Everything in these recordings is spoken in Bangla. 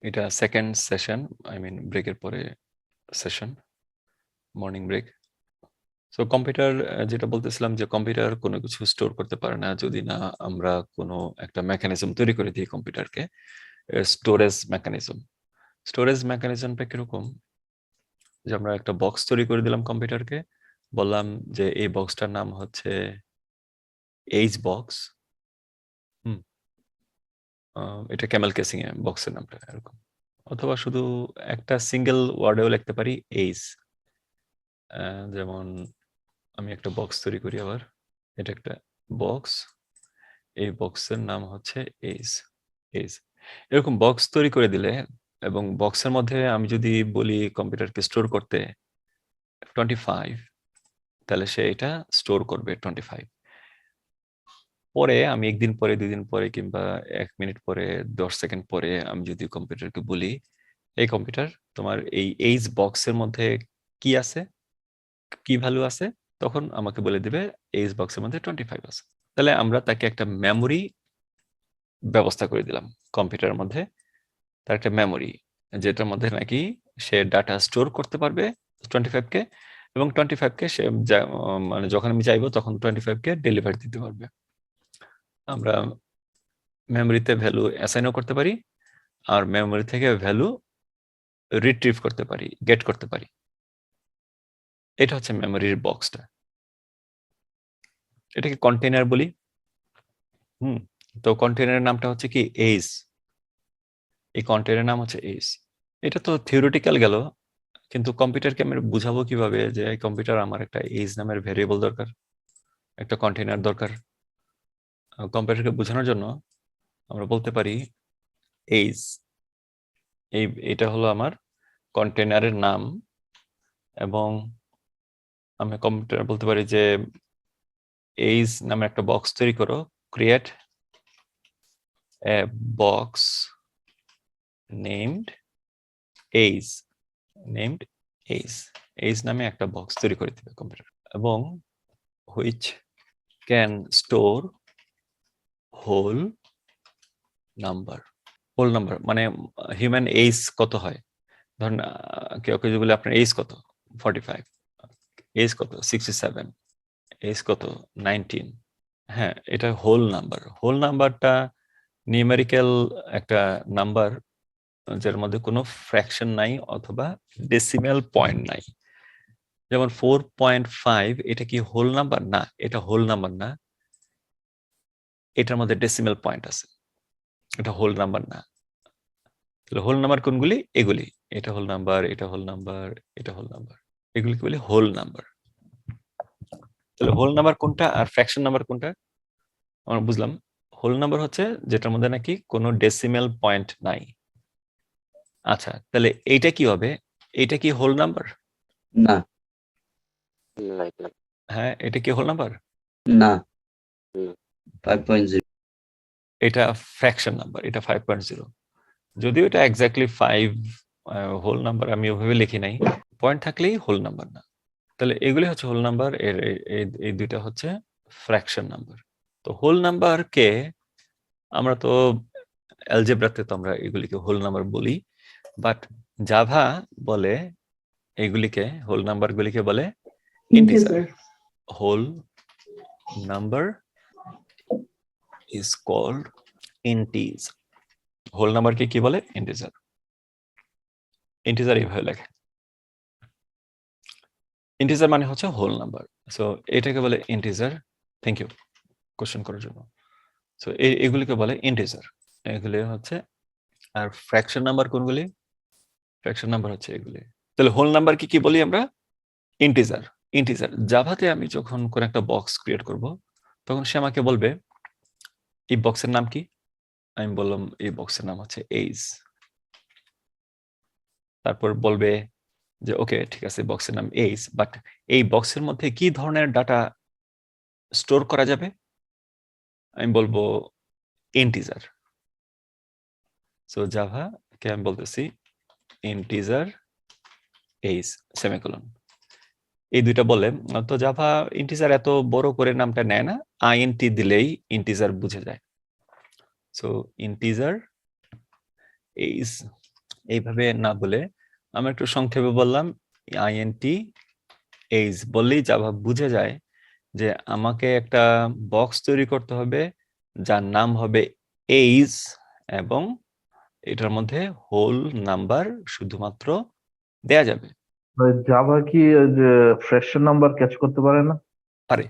এটা সেকেন্ড সেশন, আই মিন ব্রেকের পরে session, morning break. So computer, যেটা বলতেছিলাম যে কম্পিউটার কোনো কিছু স্টোর করতে পারে না যদি না আমরা কোনো একটা মেকানিজম তৈরি করে দিই কম্পিউটারকে, স্টোরেজ মেকানিজম। স্টোরেজ মেকানিজমটা কিরকম, যে আমরা একটা বক্স তৈরি করে দিলাম কম্পিউটারকে, বললাম যে এই বক্সটার নাম হচ্ছে এইচ বক্স। এটা ক্যামেল কেসিং এ বক্সের নামটা এরকম, অথবা শুধু একটা সিঙ্গেল ওয়ার্ডেও লিখতে পারি এইচ। যেমন আমি একটা বক্স তৈরি করি, আবার এটা একটা বক্স, এই বক্সের নাম হচ্ছে এইচ। এইচ এরকম বক্স তৈরি করে দিলে, এবং বক্সের মধ্যে আমি যদি বলি কম্পিউটারকে স্টোর করতে 25, তাহলে সে এটা স্টোর করবে 25। পরে আমি একদিন পরে, 2 দিন পরে, কিংবা 1 মিনিট পরে, 10 সেকেন্ড পরে আমি যদি কম্পিউটারকে বলি এই কম্পিউটার তোমার এই এইচ বক্সের মধ্যে কি আছে, কি ভ্যালু আছে, তখন আমাকে বলে দিবে এইচ বক্সের মধ্যে 25 আছে। তাহলে আমরা তাকে একটা মেমোরি ব্যবস্থা করে দিলাম কম্পিউটারের মধ্যে, তার একটা মেমোরি, যেটার মধ্যে নাকি সে ডাটা স্টোর করতে পারবে 25 কে, এবং 25 কে সে মানে যখন আমি চাইবো তখন 25 কে ডেলিভার দিতে পারবে। আমরা মেমোরিতে ভ্যালু অ্যাসাইনও করতে পারি, আর মেমোরি থেকে ভ্যালু রিট্রিভ করতে পারি, গেট করতে পারি। এটা হচ্ছে মেমোরির বক্সটা, এটাকে কন্টেইনার বলি। তো কন্টেইনারের নামটা হচ্ছে কি এইচ, এই কন্টেইনারের নাম হচ্ছে এইচ। এটা তো থিওরিটিক্যাল গেল, কিন্তু কম্পিউটারকে আমি বুঝাবো কিভাবে যে এই কম্পিউটার আমার একটা এইচ নামের ভেরিয়েবল দরকার, একটা কন্টেইনার দরকার। কম্পিউটারকে বোঝানোর জন্য আমরা বলতে পারি এইচ, এটা হলো আমার কন্টেইনারের নাম, এবং আমি কম্পিউটার বলতে পারি যে এইচ নামে একটা বক্স তৈরি করো, create a box named H, named H. H নামে একটা বক্স তৈরি করে দিবে কম্পিউটার, এবং which can store whole number. Whole number মানে হিউম্যান এইজ কত হয়, ধরুন কেউ কেউ বলে আপনার এইজ কত 45, এইজ কত 67, এইজ কত 19। হ্যাঁ, এটা হোল নাম্বার। হোল নাম্বারটা নিউমেরিক্যাল একটা নাম্বার, যার মধ্যে কোনো ফ্র্যাকশন নাই অথবা ডেসিমেল পয়েন্ট নাই। যেমন 4.5, এটা কি হোল নাম্বার? না, এটা হোল নাম্বার না, এটার মধ্যে ডেসিমেল পয়েন্ট আছে, এটা হোল নাম্বার না। তাহলে হোল নাম্বার কোনগুলি? এগুলি, এটা হোল নাম্বার, এটা হোল নাম্বার, এটা হোল নাম্বার, এগুলিকে বলি হোল নাম্বার। তাহলে হোল নাম্বার কোনটা আর ফ্র্যাকশন নাম্বার কোনটা আমরা বুঝলাম। হোল নাম্বার হচ্ছে যেটার মধ্যে নাকি কোনো ডেসিমেল পয়েন্ট নাই। আচ্ছা, তাহলে এইটা কি হবে? এইটা কি হোল নাম্বার? না, হ্যাঁ, এটা কি হোল নাম্বার? না, 5.0। এটা ফ্র্যাকশন নাম্বার, এটা 5.0। যদিও এটা এক্স্যাক্টলি 5 হোল নাম্বার, আমি ওভাবে লিখি নাই, পয়েন্ট থাকলেই হোল নাম্বার না। তাহলে এগুলি হচ্ছে হোল নাম্বার, এর এই দুইটা হচ্ছে ফ্র্যাকশন নাম্বার। তো হোল নাম্বারকে আমরা তো অ্যালজেব্রাতে তো আমরা এগুলিকে হোল নাম্বার বলি, বাট জাভা বলে এগুলিকে, হোল নাম্বার গুলিকে বলে integer. Whole number is called integer. Whole নাম্বারকে কি বলে? ইন্টিজার। ইন্টিজার এইভাবে লেখে, ইন্টিজার মানে হচ্ছে হোল নাম্বার। সো এটাকে বলে ইন্টিজার। থ্যাংক ইউ কোশ্চেন করার জন্য। সো এগুলিকে বলে ইন্টিজার, এগুলি হচ্ছে। আর ফ্র্যাকশন নাম্বার কোনগুলি? ফ্র্যাকশন নাম্বার হচ্ছে এগুলি। তাহলে হোল নাম্বারকে কি বলি আমরা? ইন্টিজার। ইন্টিজার জাভাতে আমি যখন কোন একটা বক্স ক্রিয়েট করব, তখন সে আমাকে বলবে এই বক্সের নাম কি। আমি বললাম এই বক্সের নাম হচ্ছে এইজ। তারপর বলবে যে ওকে ঠিক আছে, বক্সের নাম এইজ, বাট এই বক্সের মধ্যে কি ধরনের ডাটা স্টোর করা যাবে? আমি বলবো ইন্টিজার। সো জাভা কে আমি বলতেছি ইন্টিজার এইজ সেমিকোলন। এই দুইটা বলে তো জাভা ইন্টিজার এত বড় করে নামটা নেয় না, আইএনটি দিলেই ইন্টিজার বুঝে যায়। সো ইন্টিজার এইজ এইভাবে না বলে আমরা একটু সংক্ষেপে বললাম আইএনটি এইজ বললেই জাভা বুঝে যায় যে আমাকে একটা বক্স তৈরি করতে হবে যার নাম হবে এইজ এবং এটার মধ্যে হোল নাম্বার শুধুমাত্র দেয়া যাবে। জাভা কি ওই যে ফ্র্যাকশন নাম্বার ক্যাচ করতে পারে না? পারে।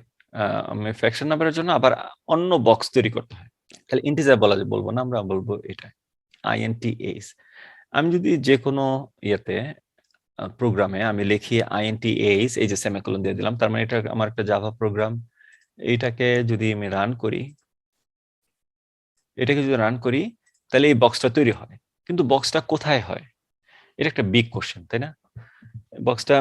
আমি ফ্র্যাকশন নাম্বারের জন্য আবার অন্য বক্স তৈরি করতে হয়। তাহলে ইন্টিজার বলবো না, আমরা বলবো এটা INTAs। আমি যদি যে কোনো ইয়েতে প্রোগ্রামে আমি লিখি INTAs, এই যে সেমিকোলন দিয়ে দিলাম, তার মানে এটা আমার একটা জাভা প্রোগ্রাম। এইটাকে যদি আমি রান করি, তাহলে এই বক্সটা তৈরি হয়। কিন্তু বক্সটা কোথায় হয়, এটা একটা বিগ কোশ্চেন, তাই না? বক্সটা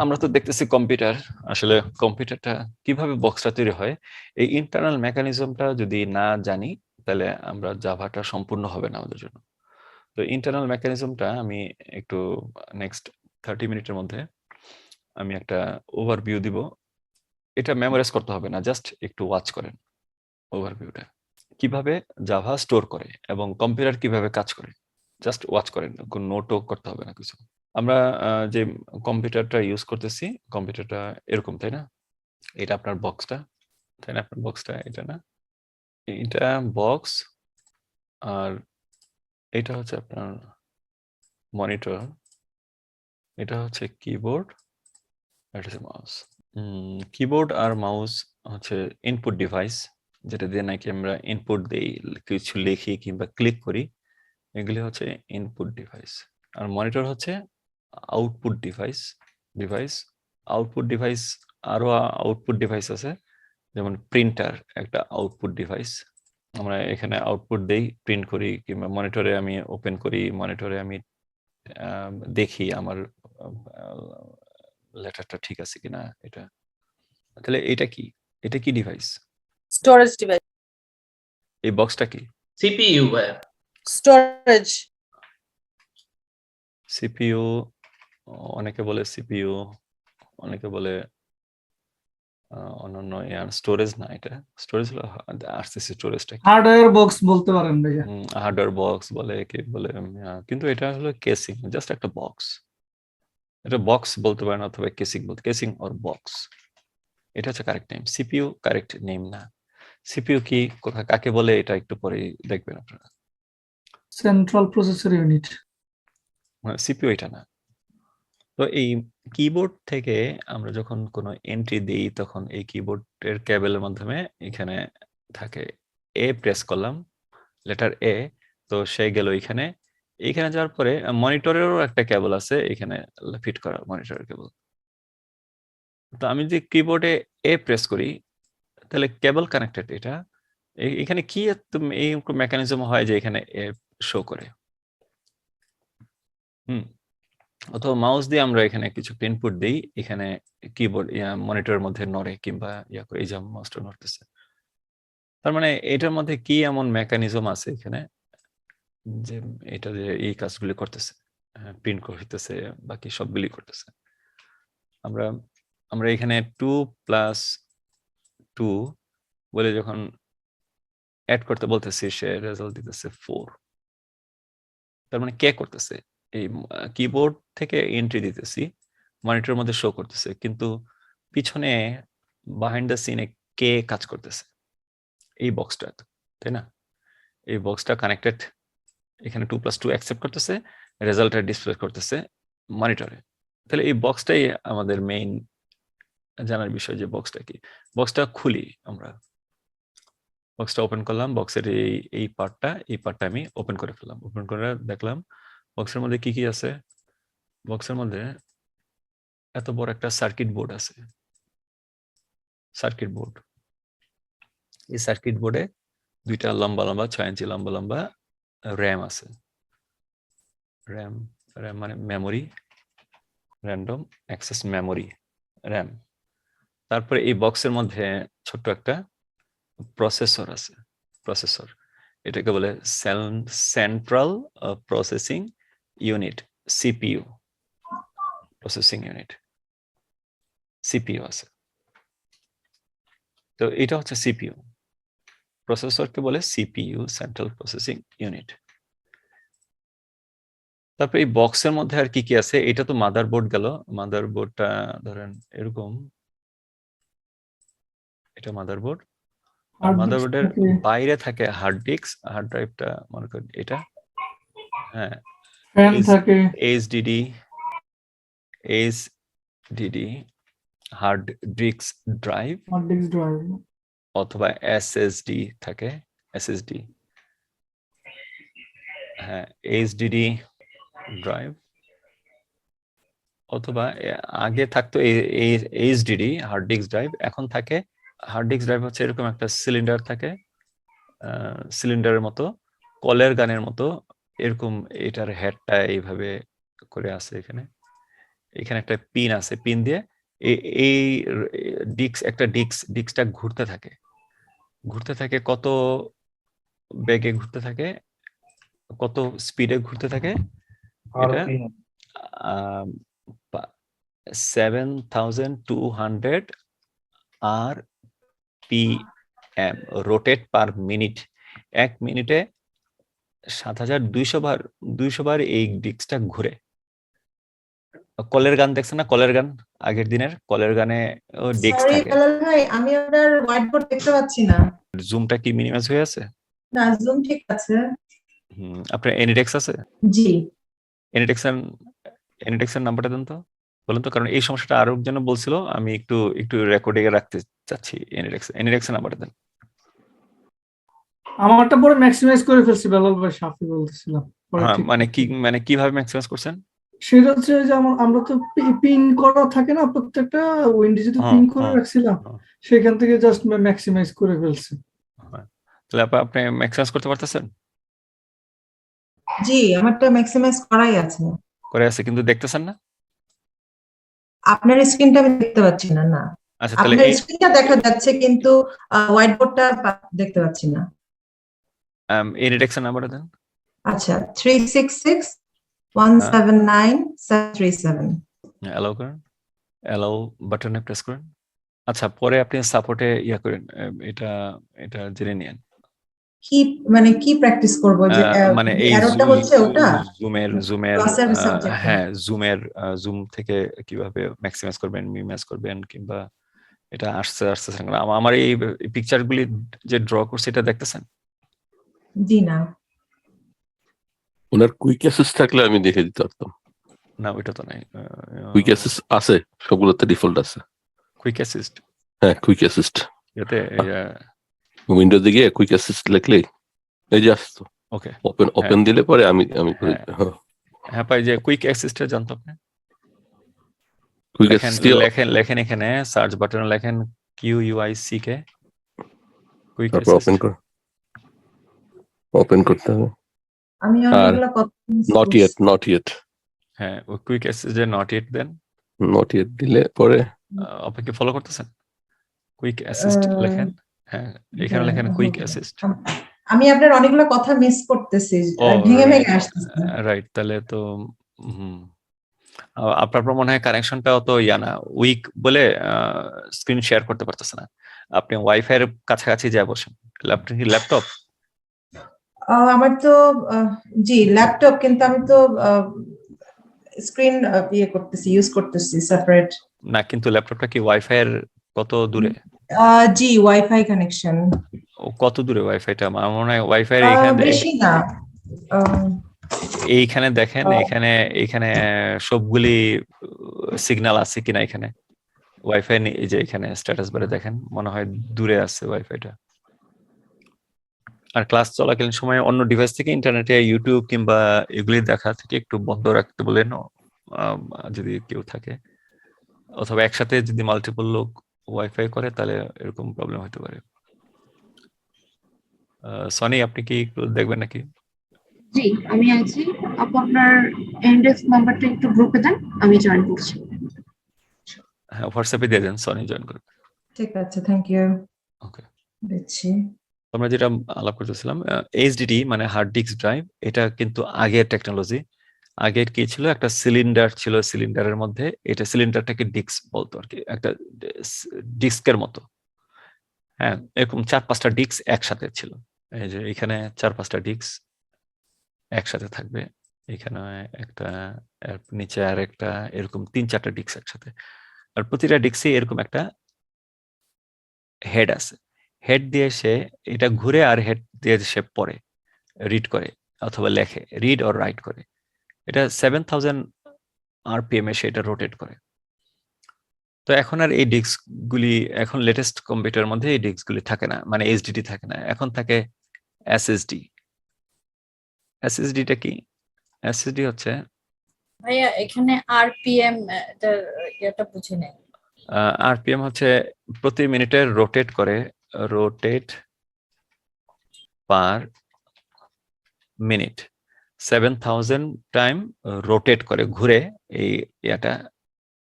আমরা তো দেখতেছি কম্পিউটার, আসলে কম্পিউটারটা কিভাবে বক্সটা তৈরি হয়, এই ইন্টারনাল মেকানিজমটা যদি না জানি তাহলে আমরা জাভাটা সম্পূর্ণ হবে না আমাদের জন্য। তো ইন্টারনাল মেকানিজমটা আমি একটু নেক্সট 30 মিনিটের মধ্যে আমি একটা ওভারভিউ দিব। এটা মেমোরাইজ করতে হবে না, জাস্ট একটু ওয়াচ করেন ওভারভিউটা, কিভাবে জাভা স্টোর করে এবং কম্পিউটার কিভাবে কাজ করে, জাস্ট ওয়াচ করেন, কোনো নোটও করতে হবে না কিছু। আমরা যে কম্পিউটারটা ইউজ করতেছি, কম্পিউটারটা এরকম, তাই না? এটা আপনার বক্সটা, তাই না? আপনার বক্সটা এটা না, এটা বক্স, আর এটা হচ্ছে আপনার মনিটর, এটা হচ্ছে কিবোর্ড, এটা হচ্ছে মাউস। কিবোর্ড আর মাউস হচ্ছে ইনপুট ডিভাইস, যেটা দিয়ে নাকি আমরা ইনপুট দিই, কিছু লিখি কিংবা ক্লিক করি, এগুলি হচ্ছে ইনপুট ডিভাইস। আর মনিটর হচ্ছে আউটপুট ডিভাইস। আউটপুট ডিভাইস, আরো আউটপুট ডিভাইস আছে, যেমন প্রিন্টার একটা আউটপুট ডিভাইস। আমরা এখানে আউটপুট দেই, প্রিন্ট করি, কিংবা মনিটরে আমি ওপেন করি, মনিটরে আমি দেখি আমার লেটারটা ঠিক আছে কিনা। এটা তাহলে এটা কি ডিভাইস? Storage device. এই বক্সটা কি? সিপিইউ ভাই। স্টোরেজ। সিপিইউ, অনেকে বলে সিপিইউ, অনেকে বলে অন্যান্য স্টোরেজ না, এটা স্টোরেজ হলো আসতেছে, স্টোরেজটা হার্ডওয়্যার বক্স বলতে পারেন ভাইয়া। হার্ডওয়্যার বক্স বলে, কে বলে, কিন্তু এটা হলো কেসিং, জাস্ট একটা বক্স। এটা বক্স বলতে পারেন অথবা কেসিং বলতে, কেসিং অর বক্স, এটা হচ্ছে correct name. CPU correct name না। সিপিইউ কি, কোথায় কাকে বলে, এটা একটু পরে দেখবেন আপনারা। Central processor unit. সিপিইউ এটা না। তো এই কিবোর্ড থেকে আমরা যখন কোনো এন্ট্রি দিই, তখন এই কিবোর্ডের কেবলের মাধ্যমে এখানে থাকে, এ প্রেস করলাম, লেটার এ, তো সে গেল এখানে। এইখানে যাওয়ার পরে মনিটরেরও একটা কেবল আছে এখানে ফিট করা, মনিটরের কেবল। তো আমি যদি কিবোর্ডে এ প্রেস করি, তাহলে কেবল কানেক্টেড এটা। এখানে কি এই মেকানিজম হয় যে এখানে এ শো করে। অথবা মাউস দিয়ে আমরা এখানে কিছু ইনপুট দিই, এখানে কিবোর্ড মনিটরের মধ্যে নড়ে, কিংবা করে, এই যে মাউসটা নড়তেছে। তার মানে এটার মধ্যে কি এমন মেকানিজম আছে এখানে যে এটা যে এই কাজগুলি করতেছে, প্রিন্ট করতেছে, বাকি সবগুলি করতেছে। আমরা এখানে 2+2 বলে যখন অ্যাড করতে বলতেছি, সে রেজাল্ট দিতেছে 4। তার মানে কে করতেছে? এই কিবোর্ড থেকে এন্ট্রি দিতেছি, মনিটরের মধ্যে শো করতেছে, কিন্তু পিছনে বিহাইন্ড দ্য সিনে কে কাজ করতেছে? এই বক্সটা, তাই না? এই বক্সটা কানেক্টেড, এখানে 2+2 অ্যাকসেপ্ট করতেছে, রেজাল্টটা ডিসপ্লে করতেছে মনিটরে। তাহলে এই বক্সটাই আমাদের মেইন জানার বিষয়, যে বক্সটা কি। বক্সটা খুলি, আমরা বক্সটা ওপেন করলাম, বক্সের এই পার্টটা আমি ওপেন করে ফেললাম। ওপেন করে দেখলাম বক্সের মধ্যে কি আছে। বক্সের মধ্যে এত বড় একটা সার্কিট বোর্ড আছে। সার্কিট বোর্ড, এই সার্কিট বোর্ডে দুইটা লম্বা 6 ইঞ্চি লম্বা র্যাম আছে। র্যাম মানে memory, random access memory, RAM. তারপরে এই বক্সের মধ্যে ছোট্ট একটা প্রসেসর আছে। প্রসেসর, এটাকে বলে central processing unit, CPU. Processing unit, CPU আছে। তো এটা হচ্ছে সিপিইউ। প্রসেসরকে বলে সিপিইউ, সেন্ট্রাল প্রসেসিং ইউনিট। তারপরে এই বক্সের মধ্যে আর কি কি আছে, এটা তো মাদারবোর্ড গেল। মাদারবোর্ডটা ধরেন এরকম, এটা মাদারবোর্ড। আর Hard disk মাদারবোর্ডের থাকে, বাইরে থাকে হার্ড ডিস্ক, হার্ড ড্রাইভটা মনে করেন এটা, হ্যাঁ, ফ্যান থাকে, HDD, hard disk drive hard disk drive, অথবা এসএসডি থাকে, এসএসডি, হ্যাঁ, এইচডিডি ড্রাইভ অথবা আগে থাকতো এইচডিডি হার্ড ডিস্ক ড্রাইভ, এখন থাকে হার্ড ডিস্ক ড্রাইভ হচ্ছে এরকম একটা সিলিন্ডার থাকে, সিলিন্ডারের মতো, কলের গানের মতো এরকম, এটার হেডটা এইভাবে করে আছে এখানে, এখানে একটা পিন আছে, পিন দিয়ে এই ডিস্কটা ঘুরতে থাকে কত বেগে ঘুরতে থাকে, কত স্পিডে ঘুরতে থাকে, এটা 7200 RPM, রোটেট পার মিনিট। 1 মিনিটে 7200 বার এই ডিস্কটা ঘুরে। কলের গান দেখছেন না, কলের গান, আগের দিনের কলের গানে ডিস্ক সরি থাকে। বেলাল ভাই, আমি আপনার হোয়াইট বোর্ড দেখতে পাচ্ছি না। জুমটা কি মিনিমাইজ হয়ে আছে? না, জুম ঠিক আছে। আপনার এনিডেক্স আছে? জি, এনিডেক্সের নাম্বারটা দেন তো, বলুন তো, কারণ এই সমস্যাটা আরো একজন বলছিল, আমি একটু রেকর্ডিং এ রাখতে চাচ্ছি। এনিডেক্সের নাম্বারটা দেন। আমারটা পরে ম্যাক্সিমাইজ করে ফেলছি, বেলাল ভাই সাফি বলতেছিলাম পরে হ্যাঁ, ঠিক মানে কিভাবে ম্যাক্সিমাইজ করছেন? সেটা হচ্ছে যে আমরা তো পিন করা থাকে না প্রত্যেকটা উইন্ডোজে, তো পিন করে রাখছিলাম, সেখান থেকে জাস্ট ম্যাক্সিমাইজ করে ফেলছি। তাহলে আপনি ম্যাক্সিমাইজ করতে পারতেছেন? জি, আমারটা ম্যাক্সিমাইজ করাই আছে। করে আছে, কিন্তু দেখতেছেন না। আপনার স্ক্রিনটা আমি দেখতে পাচ্ছি না। না, আচ্ছা, তাহলে আপনার স্ক্রিনটা দেখা যাচ্ছে কিন্তু হোয়াইট বোর্ডটা দেখতে পাচ্ছি না। এনিডেক্সের নাম্বারটা দেন। আচ্ছা, 366-179-737। অ্যালাউ করেন, অ্যালাউ বাটনে প্রেস করেন। আচ্ছা, পরে আপনি সাপোর্টে ইয়া করেন, এটা জেনে নিন। কি প্র্যাকটিস করব, যে মানে এই এররটা হচ্ছে ওটা জুমের ক্লাসের সাবজেক্ট। হ্যাঁ, জুম থেকে কিভাবে ম্যাক্সিমাইজ করবেন, মিনিমাইজ করবেন, কিংবা এটা আসছে আমার এই পিকচারগুলি যে ড্র করছে এটা দেখতেছেন? জি না, ওনার কুইক অ্যাসেস থাকলে আমি দেখে দিতে পারতাম। না, ওইটা তো নাই। কুইক অ্যাসেস আছে, সবগুলোতে ডিফল্ট আছে। কুইক অ্যাসিস্ট, হ্যাঁ, কুইক অ্যাসিস্ট এতে উইন্ডোজে গিয়ে কুইক অ্যাসিস্ট লিখলেই এই যে আসতো, ওকে, ওপেন দিলে পরে আমি করে দিই। হ্যাঁ পাই, যে কুইক অ্যাসিস্টে জানতো আপনি। কুইক অ্যাসিস্ট লেখেন এখানে সার্চ বাটনে লেখেন QUICK, কুইক তারপর অ্যাসিস্ট। ওপেন করতে হবে। আমি অনেকগুলো কথা নট ইয়েট হ্যাঁ, ওই কুইক অ্যাসিস্ট এ নট ইয়েট দেন। নট ইয়েট দিলে পরে আপনি কি ফলো করতেছেন? কুইক অ্যাসিস্ট লেখেন, হ্যাঁ, এখানে লেখেন কুইক অ্যাসিস্ট। আমি আপনার অনেকগুলো কথা মিস করতেছি, ভেঙে ভেঙে আসতেছে। রাইট, তাহলে তো আপনার মনে হয় কানেকশনটা অত না, উইক বলে স্ক্রিন শেয়ার করতে পারতেছে না। আপনি ওয়াইফাই এর কাছাকাছি যা বসেন। ল্যাপটপ? আমার তো জি ল্যাপটপ, কিন্তু আমি তো স্ক্রিন ইউজ করতেছি সেপারেট। না, কিন্তু ল্যাপটপটা কি ওয়াইফাই এর কত দূরে? জি, ওয়াইফাই কানেকশন। কত দূরে ওয়াইফাইটা? আমার মনে হয় ওয়াইফাই এখানে বেশি না। এইখানে দেখেন, এখানে সবগুলি সিগন্যাল আছে কিনা এখানে ওয়াইফাই, এই যে এখানে স্ট্যাটাস বারে দেখেন, মনে হয় দূরে আছে ওয়াইফাইটা। আর ক্লাস চলাকালীন সময় অন্য ডিভাইস থেকে ইন্টারনেটে ইউটিউব কিংবা এগুলি দেখা থেকে একটু বন্ধ রাখতে বলেন যদি কেউ থাকে, অথবা একসাথে যদি মাল্টিপল লোক ওয়াইফাই করে তাহলে এরকম প্রবলেম হতে পারে। সনি, আপনি কি একটু দেখবেন নাকি? জি, আমি আছি। আপনার ইন্ডেক্স নাম্বারটা একটু গ্রুপে দেন, আমি জয়েন করছি। হ্যাঁ, হোয়াটসঅ্যাপে দিয়ে দেন, সনি জয়েন করবে। ঠিক আছে, থ্যাংক ইউ। ওকে, দেখছি। আমরা যেটা আলাপ করতেছিলাম, এইচডিডি মানে হার্ড ডিস্ক ড্রাইভ, এটা কিন্তু আগের টেকনোলজি। আগের কি ছিল, একটা সিলিন্ডার ছিল, সিলিন্ডারের মধ্যে এটা সিলিন্ডারটাকে ডিস্ক বলতো আর কি, একটা ডিস্কের মতো। হ্যাঁ, এরকম 4-5টা ডিস্ক একসাথে ছিল। এই যে এখানে 4-5টা ডিস্ক একসাথে থাকবে, এখানে একটা, এর নিচে আর একটা, এরকম 3-4টা ডিস্ক একসাথে। আর প্রতিটা ডিস্কে এরকম একটা হেড আছে। হেড দিয়ে সে এটা ঘুরে আর হেড দিয়ে সে পড়ে, রিড করে অথবা লেখে, রিড অর রাইট করে। এটা 7000 আরপিএম এ সেটা রোটেট করে। তো এখন আর এই ডিস্ক গুলি, এখন লেটেস্ট কম্পিউটারের মধ্যে এই ডিস্ক গুলি থাকে না, মানে এইচডিডি থাকে না, এখন থাকে এসএসডি। এসএসডিটা কি? এসএসডি হচ্ছে ভাইয়া এখানে আরপিএম এটা বুঝি নাই। আরপিএম হচ্ছে প্রতি মিনিটে রোটেট করে, rotate per minute 7000 time rotate করে, ঘুরে এই ইয়াটা,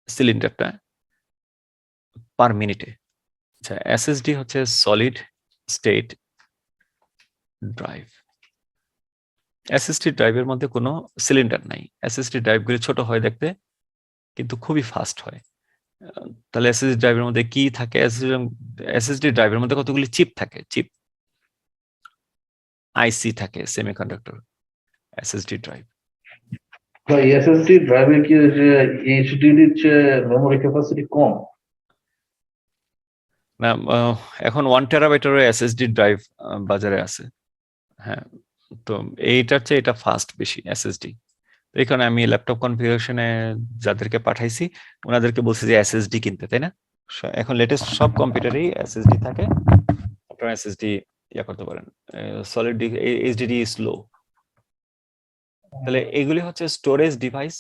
সিলিন্ডারটা পার মিনিটে। আচ্ছা, এসএসডি হচ্ছে সলিড স্টেট ড্রাইভ। এসএসডি ড্রাইভের মধ্যে কোনো সিলিন্ডার নাই। এসএসডি ড্রাইভগুলি ছোট হয় দেখতে, কিন্তু খুবই ফাস্ট হয়। তাহলে এসএসডি ড্রাইভের মধ্যে কি থাকে? এসএসডি ড্রাইভের মধ্যে কতগুলি চিপ থাকে, চিপ আইসি থাকে, সেমিকন্ডাক্টর। এসএসডি ড্রাইভ ভাই এসএসডি ড্রাইভে কি ওই যে এইচডিডির চেয়ে মেমোরি ক্যাপাসিটি কম? না, এখন 1 টেরাবাইটেরও এসএসডি ড্রাইভ বাজারে আছে। হ্যাঁ, তো এইটার চেয়ে এটা ফাস্ট বেশি এসএসডি। এখানে আমি ল্যাপটপ কনফিগারেশনে যাদেরকে পাঠাইছি ওনাদেরকে বলছি যে এসএসডি কিনতে, তাই না? এখন লেটেস্ট সব কম্পিউটারেই এসএসডি থাকে, আপনারা এসএসডি ইয়া করতে পারেন। Solid HDD slow. তাহলে এগুলি হচ্ছে স্টোরেজ ডিভাইস,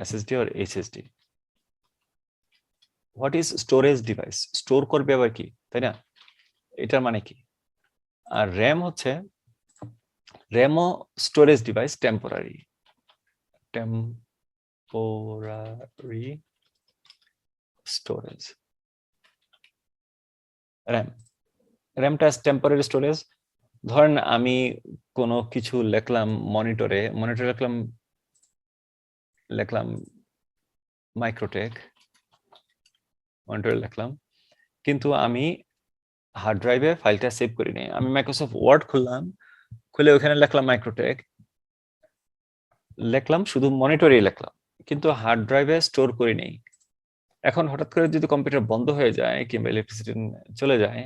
এসএসডি আর HSD. What is storage device? Store করবে আবার কি, তাই না? এটার মানে কি? আর র্যাম হচ্ছে, র্যামও স্টোরেজ ডিভাইস, টেম্পোরারি স্টোরেজ। র্যামটা টেম্পোরারি স্টোরেজ। ধরেন আমি কোনো কিছু লিখলাম মনিটরে লিখলাম মাইক্রোটেক, মনিটরে লিখলাম, কিন্তু আমি হার্ড ড্রাইভে ফাইলটা সেভ করি নাই। আমি মাইক্রোসফট ওয়ার্ড খুললাম, খুলে ওখানে লিখলাম মাইক্রোটেক, লিখলাম শুধু মনিটরেই লিখলাম, কিন্তু হার্ড ড্রাইভে স্টোর করি নাই। এখন হঠাৎ করে যদি কম্পিউটার বন্ধ হয়ে যায় কিংবা ইলেকট্রিসিটি চলে যায়,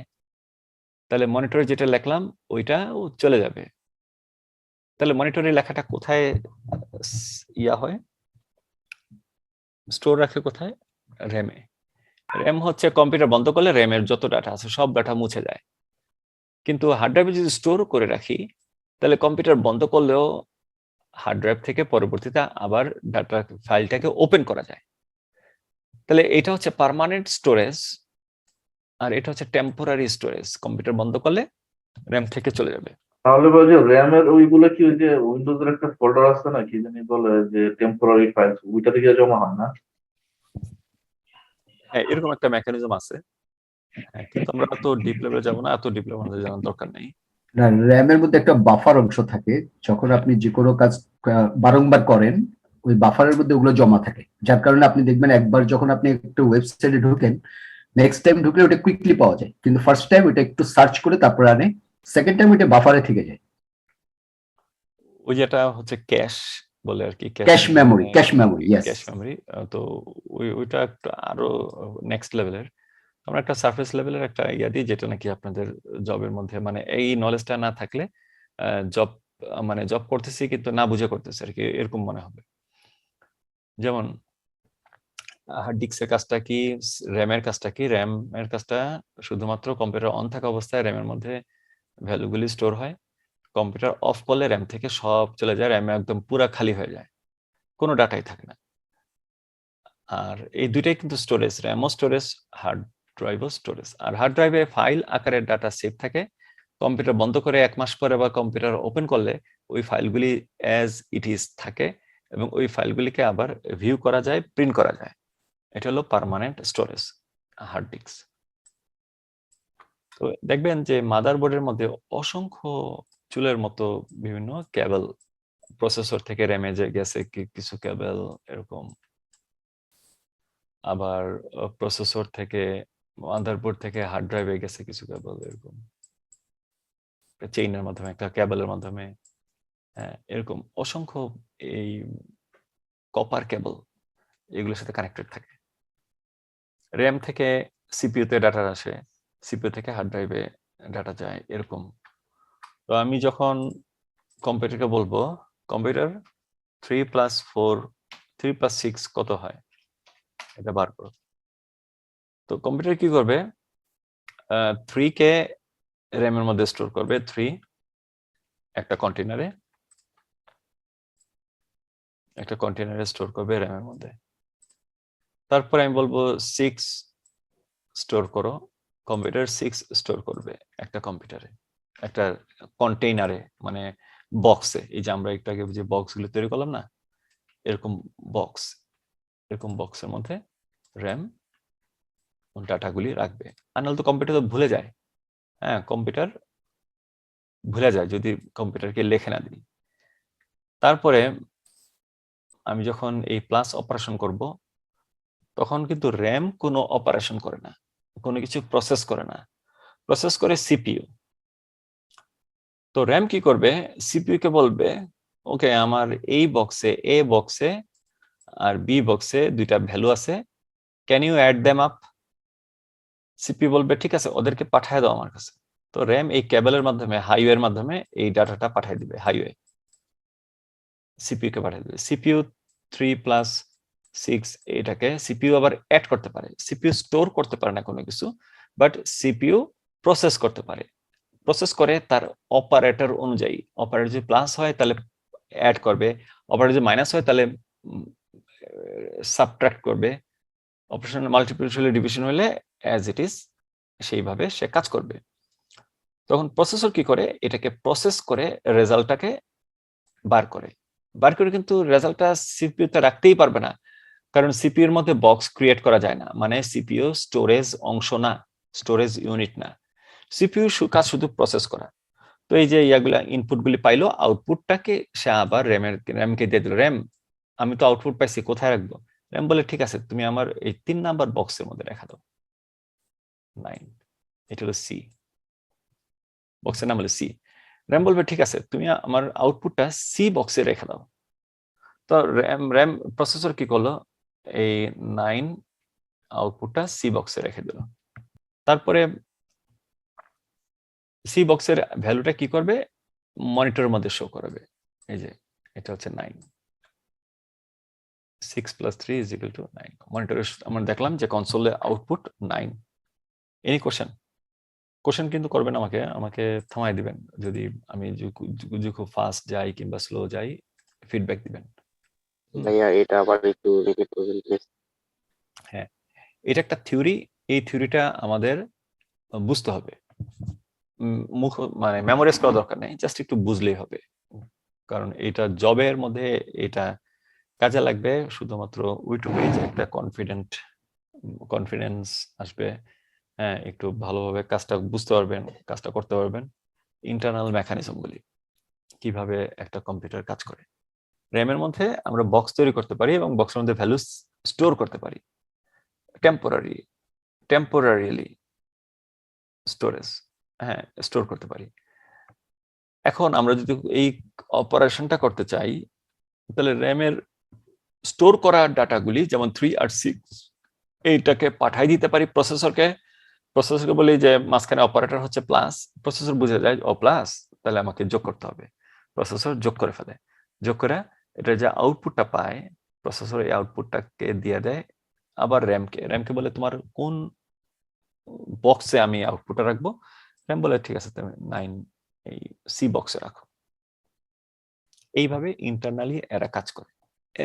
তাহলে মনিটরে যেটা লিখলাম ওইটাও চলে যাবে। তাহলে মনিটরে লেখাটা কোথায় ইয়া হয়, স্টোর রাখে কোথায়? র্যামে। র্যাম হচ্ছে কম্পিউটার বন্ধ করলে র্যামের যত ডাটা আছে সব ডাটা মুছে যায়। কিন্তু হার্ড ড্রাইভে যদি স্টোর করে রাখি, তাহলে কম্পিউটার বন্ধ করলেও হার্ড ড্রাইভ থেকে পরবর্তীতে আবার ডাটা ফাইলটাকে ওপেন করা যায়। তাহলে এটা হচ্ছে পার্মানেন্ট স্টোরেজ, আর এটা হচ্ছে টেম্পোরারি স্টোরেজ। কম্পিউটার বন্ধ করলে র্যাম থেকে চলে যাবে। তাহলে ভাই যে র্যামের ওইগুলো কি ওই যে উইন্ডোজ এর একটা ফোল্ডার আছে না, কি জানি বলে যে টেম্পোরারি ফাইলস, ওইটা থেকে জমা হয় না? হ্যাঁ, এরকম একটা মেকানিজম আছে। হ্যাঁ, কিন্তু আমরা তো ডিপ লেভেলে যাবো না, এত ডিপ লেভেলে আমাদের জানার দরকার নেই। না, র্যামের মধ্যে একটা বাফার অংশ থাকে, যখন আপনি যে কোনো কাজ বারংবার করেন ওই বাফারের মধ্যে ওগুলো জমা থাকে, যার কারণে আপনি দেখবেন একবার যখন আপনি একটা ওয়েবসাইটে ঢুকেন, নেক্সট টাইম ঢুকলে ওটা কুইকলি পাওয়া যায়, কিন্তু ফার্স্ট টাইম ওটা একটু সার্চ করে তারপরে আনে, সেকেন্ড টাইম ওটা বাফারে থেকে যায়। ওই যেটা হচ্ছে ক্যাশ বলে আর কি, cache memory, yes. Cache memory. তো ওইটা একটু আরো নেক্সট লেভেলের। আমরা একটা সারফেস লেভেলের একটা ইয়া দিই, যেটা নাকি আপনাদের জবের মধ্যে, মানে এই নলেজটা না থাকলে জব করতেছি কিন্তু না বুঝে করতেছি আর কি, এরকম মনে হবে। যেমন হার্ড ডিস্কের কাজটা কি, র্যামের কাজটা কি? র্যামের কাজটা শুধুমাত্র কম্পিউটার অন থাকা অবস্থায় র্যামের মধ্যে ভ্যালুগুলি স্টোর হয়। কম্পিউটার অফ করলে র্যাম থেকে সব চলে যায়, র্যামে একদম পুরা খালি হয়ে যায়, কোনো ডাটাই থাকে না। আর এই দুইটাই কিন্তু স্টোরেজ, র্যামও স্টোরেজ, হার্ড ড্রাইভও স্টোরেজ। আর হার্ড ড্রাইভে ফাইল আকারের ডাটা সেভ থাকে, কম্পিউটার বন্ধ করে 1 মাস পরে বা কম্পিউটার ওপেন করলে ওই ফাইলগুলি অ্যাজ ইট ইজ থাকে, এবং ওই ফাইলগুলিকে আবার ভিউ করা যায়, প্রিন্ট করা যায়। এটা হলো পার্মানেন্ট স্টোরেজ, হার্ড ডিস্ক। তো দেখবেন যে মাদারবোর্ডের মধ্যে অসংখ্য চুলের মতো বিভিন্ন কেবল, প্রসেসর থেকে র্যামে যে গেছে কিছু কেবল এরকম, আবার প্রসেসর থেকে মাদারবোর্ড থেকে হার্ড ড্রাইভে গেছে কিছু কেবল, এরকম চেইনের মাধ্যমে, একটা কেবলের মাধ্যমে হ্যাঁ, এরকম অসংখ্য এই কপার কেবল এগুলোর সাথে কানেক্টেড থাকে। র্যাম থেকে সিপিইউ তে ডাটা আসে, সিপিইউ থেকে হার্ড ড্রাইভে ডাটা যায়, এরকম। তো আমি যখন কম্পিউটারকে বলবো কম্পিউটার 3+4 3+6 কত হয় এটা বার করো, তো কম্পিউটার কি করবে, 3 কে র্যামের মধ্যে স্টোর করবে, 3 একটা কন্টেনারে স্টোর করবে র্যামের মধ্যে। তারপরে আমি বলবো 6 স্টোর করো, কম্পিউটার 6 স্টোর করবে একটা কম্পিউটারে, একটা কন্টেইনারে, মানে বক্সে। এই যে আমরা একটু আগে যে বক্সগুলো তৈরি করলাম না, এরকম বক্সের মধ্যে র্যাম ডাটাগুলি রাখবে। আর নাহলে তো কম্পিউটার তো ভুলে যায়। হ্যাঁ, কম্পিউটার ভুলে যায় যদি কম্পিউটারকে লেখে না দিই। তারপরে আমি যখন এই প্লাস অপারেশন করব, তখন কিন্তু র্যাম কোনো অপারেশন করে না, কোনো কিছু প্রসেস করে না, প্রসেস করে সিপিইউ। তো র্যাম কি করবে, সিপিইউ কে বলবে ওকে আমার এই বক্সে, এ বক্সে আর বি বক্সে দুইটা ভ্যালু আছে, can you add them up. CPU বলবে ঠিক আছে, ওদেরকে পাঠিয়ে দাও আমার কাছে। তো র্যাম এই কেবলের মাধ্যমে, হাইওয়ের মাধ্যমে এই ডাটাটা পাঠিয়ে দিবে, হাইওয়ে সিপিইউ কে পাঠিয়ে দিবে। সিপিইউ 3+6 এটাকে সিপিইউ আবার অ্যাড করতে পারে। সিপিইউ স্টোর করতে পারে না কোনো কিছু, বাট সিপিইউ প্রসেস করতে পারে। প্রসেস করে তার অপারেটর অনুযায়ী, অপারেটর যদি প্লাস হয় তাহলে অ্যাড করবে, অপারেটর যদি মাইনাস হয় তাহলে সাবট্রাক্ট করবে, অপারেশন মাল্টিপ্লিকেশন ডিভিশন হলে অ্যাজ ইট ইজ সেইভাবে সে কাজ করবে। তখন প্রসেসর কি করে, এটাকে প্রসেস করে রেজাল্টটাকে বার করে কিন্তু রেজাল্টটা সিপিইউতে রাখতেই পারবে না, কারণ সিপিইউর মধ্যে বক্স ক্রিয়েট করা যায় না, মানে সিপিইউ স্টোরেজ অংশ না, স্টোরেজ ইউনিট না। সিপিইউ কাজ শুধু প্রসেস করা। তো এই যে ইয়াগুলা ইনপুটগুলি পাইলো, আউটপুটটাকে সে আবার র্যামকে দিয়ে দিল, র্যাম আমি তো আউটপুট পাইছি, কোথায় রাখবো? র্যাম বলে ঠিক আছে, তুমি আমার এই 3 নাম্বার বক্সের মধ্যে রেখা দাও, 9, এটা হলো সি, বক্সের নাম হলো সি। র্যাম বলবে ঠিক আছে, তুমি আমার আউটপুটটা সি বক্সে রেখে দাও। তো র্যাম প্রসেসর কি করলো, এই 9 আউটপুটটা সি বক্সে রেখে দিল। তারপরে সি বক্সের ভ্যালুটা কি করবে, মনিটরের মধ্যে শো করবে। এই যে এটা হচ্ছে 9, 6 + 3 = 9। মনিটরে আমরা দেখলাম যে কনসোলে আউটপুট 9। এনি কোশ্চেন কিন্তু করবেন, আমাকে থামাই দিবেন যদি আমি খুব ফাস্ট যাই কিংবা স্লো যাই, ফিডব্যাক দিবেন। ভাইয়া এটা আবার একটু রিপিট করবেন প্লিজ। হ্যাঁ, এটা একটা থিওরি, এই থিওরিটা আমাদের বুঝতে হবে, মানে মেমোরাইজ করা দরকার নেই, জাস্ট একটু বুঝলেই হবে, কারণ এটা জবের মধ্যে এটা কাজে লাগবে। শুধুমাত্র ওইটুকুই যে একটা কনফিডেন্স আসবে, হ্যাঁ, একটু ভালোভাবে কাজটা বুঝতে পারবেন, কাজটা করতে পারবেন। ইন্টারনাল মেকানিজম গুলি কিভাবে একটা কম্পিউটার কাজ করে। র্যামের মধ্যে আমরা বক্স তৈরি করতে পারি এবং বক্সের মধ্যে ভ্যালু স্টোর করতে পারি, টেম্পোরারিলি স্টোরেজ, হ্যাঁ, স্টোর করতে পারি। এখন আমরা যদি এই অপারেশনটা করতে চাই, তাহলে র্যামের স্টোর করা ডাটাগুলি যেমন 3 আর 6 এইটাকে পাঠাই দিতে পারি প্রসেসরকে বলি যে মাঝখানে অপারেটর হচ্ছে প্লাস, প্রসেসর বুঝে যায় ও প্লাস, তাহলে আমাকে যোগ করতে হবে। প্রসেসর যোগ করে ফেলে, যোগ করে এটা যে আউটপুটটা পায়, প্রসেসর এই আউটপুটটাকে দিয়ে দেয় আবার র্যামকে বলে তোমার কোন বক্সে আমি আউটপুটটা রাখবো। র্যাম বলে ঠিক আছে, তুমি 9 এই সি বক্সে রাখো। এইভাবে ইন্টারনালি এরা কাজ করে।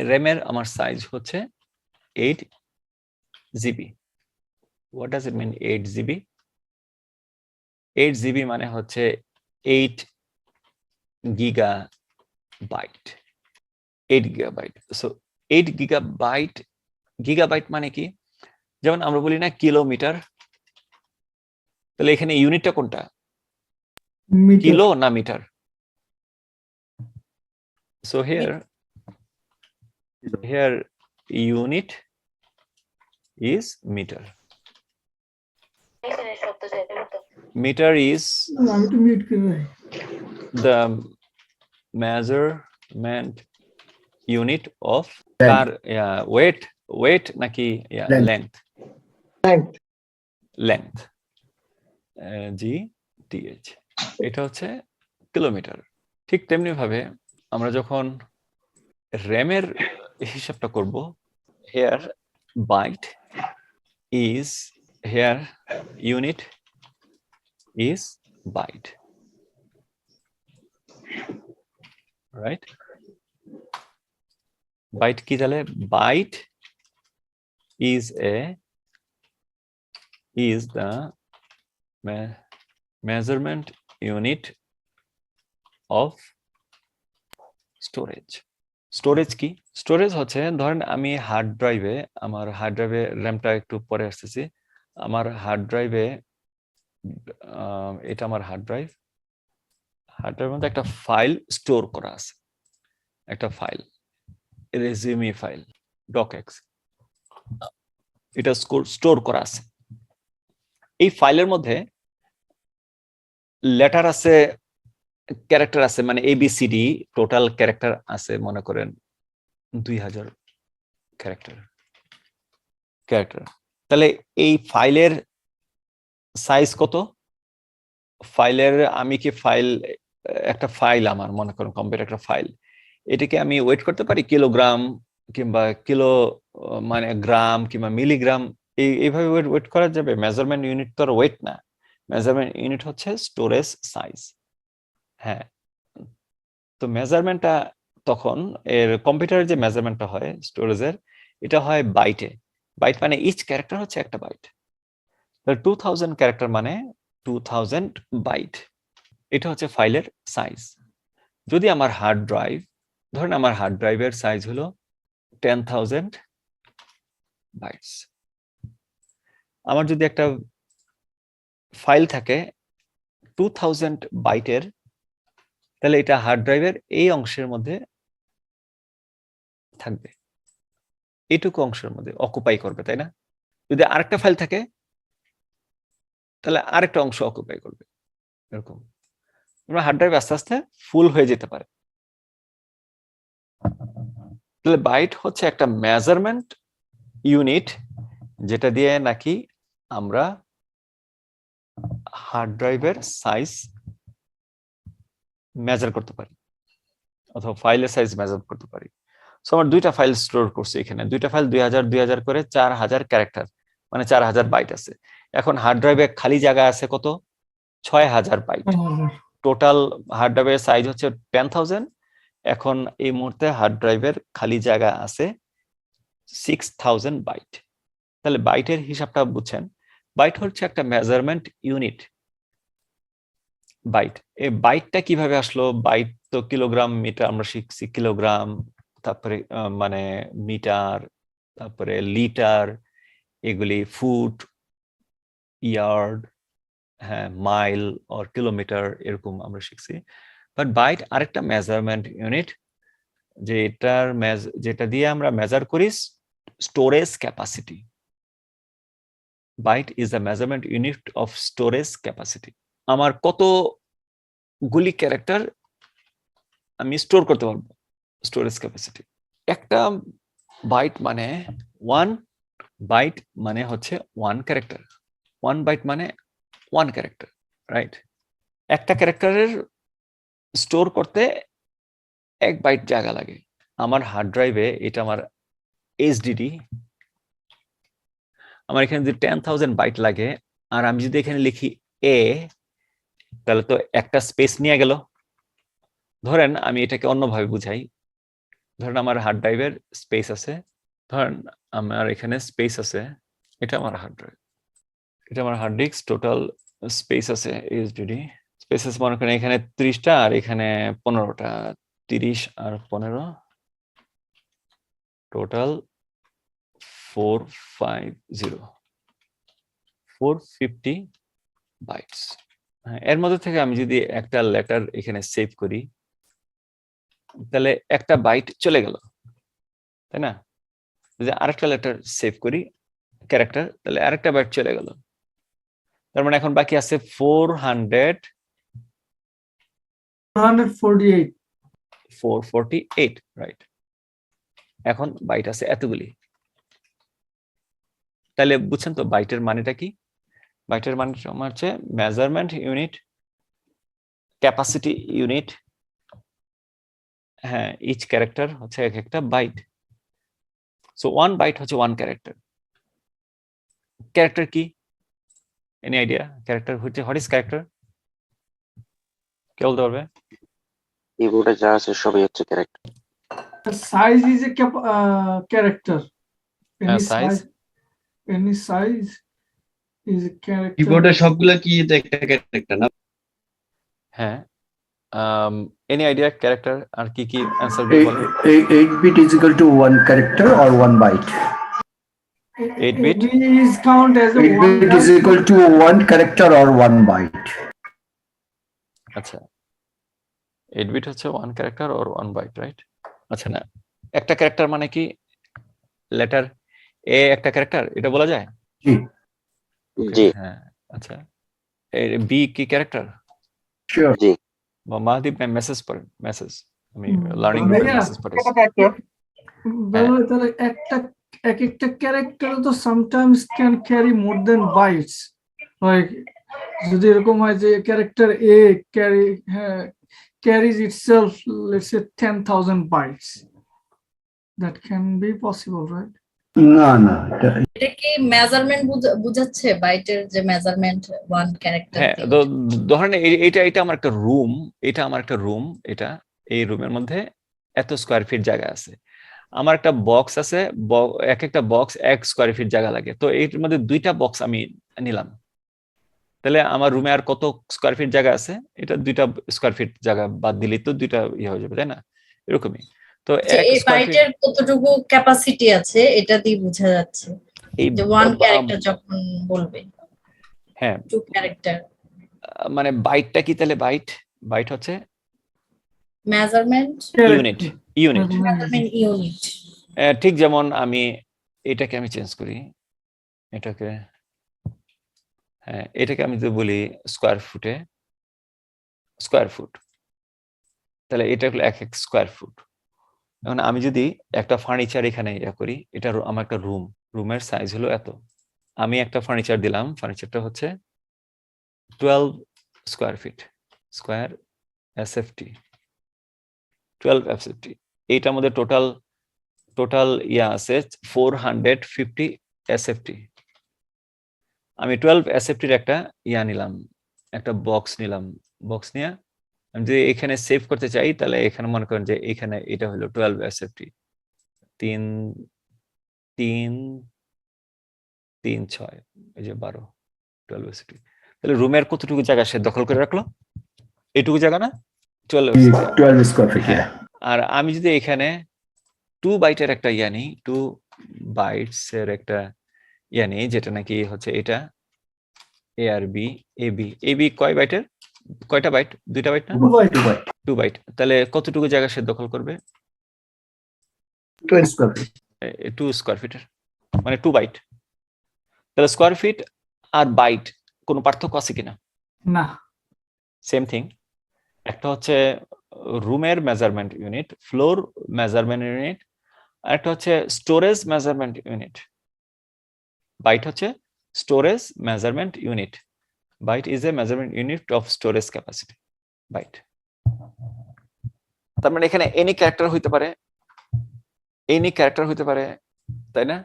র্যামের আমার সাইজ হচ্ছে 8 GB। What does it mean 8 GB? 8 GB মানে হচ্ছে 8 gigabyte। 8 gigabyte। সো 8 gigabyte মানে কি? যেমন আমরা বলি না কিলোমিটার, তাহলে এখানে ইউনিটটা কোনটা, কিলো না metre? So here unit is meter. Meter is আমি তো মিউট করে রাখি। the measurement unit of Length. Car weight নাকি Length. length Length. length GTH এটা হচ্ছে কিলোমিটার। ঠিক তেমনি ভাবে আমরা যখন র্যামের হিসাবটা করব, here byte is here unit is byte, right? Byte কি তাহলে? Byte is the measurement unit of storage. Storage কি? স্টোরেজ হচ্ছে, ধরেন আমি হার্ড ড্রাইভে, আমার হার্ড ড্রাইভে র্যামটা একটু পরে আসতেছি, আমার হার্ড ড্রাইভে এটা আমার হার্ড ড্রাইভের মধ্যে একটা ফাইল স্টোর করা আছে, একটা ফাইল রেজিউমি ফাইল ডকএক্স, এটা স্টোর করা আছে। এই ফাইলের মধ্যে লেটার আছে, ক্যারেক্টার আছে, মানে ABCD টোটাল ক্যারেক্টার আছে মনে করেন 2000 ক্যারেক্টার। তাহলে এই ফাইলের সাইজ কত? ফাইলের আমি কি একটা ফাইল আমার মনে করেন কম্পিউটার একটা ফাইল, এটাকে আমি ওয়েট করতে পারি কিলোগ্রাম কিংবা কিলো, মানে গ্রাম কিংবা মিলিগ্রাম, এইভাবে ওয়েট করা যাবে? মেজারমেন্ট ইউনিট তো আর ওয়েট না, মেজারমেন্ট ইউনিট হচ্ছে স্টোরেজ সাইজ। হ্যাঁ, তো মেজারমেন্টটা তখন এর কম্পিউটারের যে মেজারমেন্টটা হয় স্টোরেজের, এটা হয় বাইটে। বাইট মানে ইচ ক্যারেক্টার হচ্ছে একটা বাইট। 2000 ক্যারেক্টার মানে 2000 বাইট। এটা হচ্ছে ফাইলের সাইজ। যদি আমার হার্ড ড্রাইভ, ধরেন আমার হার্ড ড্রাইভের সাইজ হলো 10,000 বাইটস, আমার যদি একটা ফাইল থাকে 2000 বাইটের, তাহলে এটা হার্ড ড্রাইভের এই অংশের মধ্যে থাকবে, এইটুকু অংশের মধ্যে অকুপাই করবে, তাই না? যদি আরেকটা ফাইল থাকে তাহলে আরেকটা অংশ অকুপাই করবে, এরকম। আমরা হার্ড ড্রাইভ আস্তে আস্তে ফুল হয়ে যেতে পারে। তাহলে বাইট হচ্ছে একটা মেজারমেন্ট ইউনিট, যেটা দিয়ে নাকি আমরা হার্ড ড্রাইভের সাইজ মেজার করতে পারি অথবা ফাইলের সাইজ মেজার করতে পারি। সো আমার দুইটা ফাইল স্টোর করছি এখানে, দুইটা ফাইল 2000 করে 4000 ক্যারেক্টার, মানে 4000 বাইট আছে। এখন হার্ড ড্রাইভে খালি জায়গা আছে কত? 6000 বাইট। টোটাল হার্ড ড্রাইভের সাইজ হচ্ছে 10,000। এখন এই মুহূর্তে হার্ড ড্রাইভের খালি জায়গা আছে 6000 বাইট। তাহলে বাইটের হিসাবটা বুঝছেন? বাইট হচ্ছে একটা মেজারমেন্ট ইউনিট। বাইট, এই বাইটটা কিভাবে আসলো? বাইট তো কিলোগ্রাম, মিটার আমরা শিখছি, কিলোগ্রাম, তারপরে মানে মিটার, তারপরে লিটার, এগুলি ফুট, ইয়ার্ড, হ্যাঁ, মাইল অর কিলোমিটার, এরকম আমরা শিখছি। বাট বাইট আরেকটা মেজারমেন্ট ইউনিট, যেটা দিয়ে আমরা মেজার করি storage capacity. Byte is a measurement unit of storage capacity. আমার কতগুলি ক্যারেক্টার আমি স্টোর করতে পারবো, স্টোরেজ ক্যাপাসিটি। একটা বাইট মানে 1 বাইট মানে হচ্ছে 1 ক্যারেক্টার, 1 বাইট মানে 1 ক্যারেক্টার, রাইট? একটা ক্যারেক্টারের স্টোর করতে 1 বাইট জায়গা লাগে। আমার হার্ড ড্রাইভে, এটা আমার এইচডিডি, আমার এখানে যদি 10,000 বাইট লাগে, আর আমি যদি এখানে লিখি এ, তাহলে তো একটা স্পেস নিয়ে গেল। ধরেন আমি এটাকে অন্যভাবে বুঝাই, ধরেন আমার হার্ড ড্রাইভের স্পেস আছে, ধরেন আমার এখানে স্পেস আছে, এটা আমার হার্ড ড্রাইভ, এটা আমার হার্ড ডিস্ক, টোটাল স্পেস আছে এইচডিডি স্পেসেস মনে করেন এখানে 30টা আর এখানে 15টা, 30 আর 15, টোটাল 450 বাইটস। এর মধ্যে থেকে আমি যদি একটা লেটার এখানে সেভ করি, তাহলে একটা বাইট চলে গেল, তাই না? যদি আরেকটা লেটার সেভ করি, ক্যারেক্টার, তাহলে আরেকটা বাইট চলে গেল। তার মানে এখন বাকি আছে 448 448, রাইট? এখন বাইট আছে এতগুলি। তাহলে বুঝছেন তো বাইটের মানেটা কি? বাইটের মানে হচ্ছে মেজারমেন্ট ইউনিট, ক্যাপাসিটি ইউনিট। হ্যাঁ, ইচ ক্যারেক্টার হচ্ছে এক একটা বাইট। সো 1 বাইট হচ্ছে 1 ক্যারেক্টার। ক্যারেক্টার কি? Any idea? ক্যারেক্টার হচ্ছে, হোয়াট ইজ ক্যারেক্টার? কে বলতে পারবে? কিবোর্ডে যা আছে সবই হচ্ছে character. Size is a character. Any size? Any size is a character. কিবোর্ডে সবগুলা কি এটা একটা ক্যারেক্টার না? হ্যাঁ, এনি আইডিয়া ক্যারেক্টার আর কি কি অ্যানসার Eight, বলেন? 8-bit is equal to 1 character or 1 byte. 8 bit? is count as a 8-bit is equal to 1 character or 1 byte. আচ্ছা, 8 বিট হচ্ছে 1 ক্যারেক্টার অর 1 বাইট, রাইট? আচ্ছা, না একটা ক্যারেক্টার মানে কি লেটার এ একটা ক্যারেক্টার, এটা বলা যায়? জি। জি। হ্যাঁ, আচ্ছা, বি কি ক্যারেক্টার? Sure. জি। মাহদীপ মেসেজ পড়েন, মেসেজ আমি হুম, লার্নিং ভাইয়া, মেসেজ পড়েছি। তাহলে এক একটা ক্যারেক্টার তো sometimes can carry more than bytes. Like যদি এরকম হয় যে character A carries itself, let's say 10,000 bytes. That can be possible, right? না না এটা কি মেজারমেন্ট বুঝাচ্ছে? বাইটের যে মেজারমেন্ট 1 ক্যারেক্টার। হ্যাঁ, ধরেন এটা আমার একটা রুম, এটা আমার একটা রুম, এটা এই রুমের মধ্যে এত স্কয়ার ফিট জায়গা আছে। আমার একটা বক্স আছে, এক একটা বক্স 1 স্কয়ার ফিট জায়গা লাগে, তো এর মধ্যে 2টা বক্স আমি নিলাম। তাহলে আমার রুমে আর কত স্কয়ার ফিট জায়গা আছে? এটা 2টা স্কয়ার ফিট জায়গা বাদ দিলেই তো 2টা ইয়ে হয়ে যাবে, তাই না? এরকমই তো এই বাইটের কতটুকু ক্যাপাসিটি আছে এটা দিয়ে বোঝা যাচ্ছে যে 1 ক্যারেক্টার যখন বলবে। হ্যাঁ, 2 ক্যারেক্টার মানে বাইটটা কি? তাহলে বাইট হচ্ছে মেজারমেন্ট ইউনিট। Measurement unit. ঠিক যেমন এটাকে আমি চেঞ্জ করি, এটাকে, হ্যাঁ, এটাকে আমি যদি বলি স্কয়ার ফুট, তাহলে এটা হলো 1 স্কয়ার ফুট। এখন আমি যদি একটা ফার্নিচার এখানে করি, এটা আমার একটা রুমের সাইজ হলো এত, আমি একটা ফার্নিচার দিলাম, ফার্নিচারটা হচ্ছে 12 square feet, square SFT 12 SFT. এইটার মধ্যে টোটাল ইয়া আছে 450 এসএফটি। আমি 12 এসএফটির একটা ইয়া নিলাম, একটা বক্স নিলাম, বক্স নিয়ে আমি যদি এখানে সেভ করতে চাই, তাহলে এখানে মনে করেন যে এখানে এটা হলো 12 এসএফটি 3 3 3 6, এই যে 12 12 এসএফটি। তাহলে রুমের কতটুকু জায়গা সে দখল করে রাখলো? এইটুকু জায়গা না? 12 স্কয়ার ফিট। আর আমি যদি এখানে 2 বাইটের একটা ইয়া নিই, 2 বাইটস এর একটা ইয়া নিই, যেটা নাকি হচ্ছে এটা এ আর বি, এ বি কয় বাইটের? কয়টা বাইট? 2টা বাইট না? 2 বাইট। তাহলে কতটুকু জায়গা সে দখল করবে? 2 স্কয়ার ফিট। 2 স্কয়ার ফিটের মানে 2 বাইট। তাহলে স্কয়ার ফিট আর বাইট কোনো পার্থক্য আছে কিনা? না। Same thing. একটা হচ্ছে রুমের measurement unit, floor measurement unit, আর একটা হচ্ছে স্টোরেজ মেজারমেন্ট ইউনিট। বাইট হচ্ছে storage measurement unit. Byte is a measurement unit of storage capacity, byte. তার মানে এখানে এনি ক্যারেক্টার হইতে পারে, তাই না?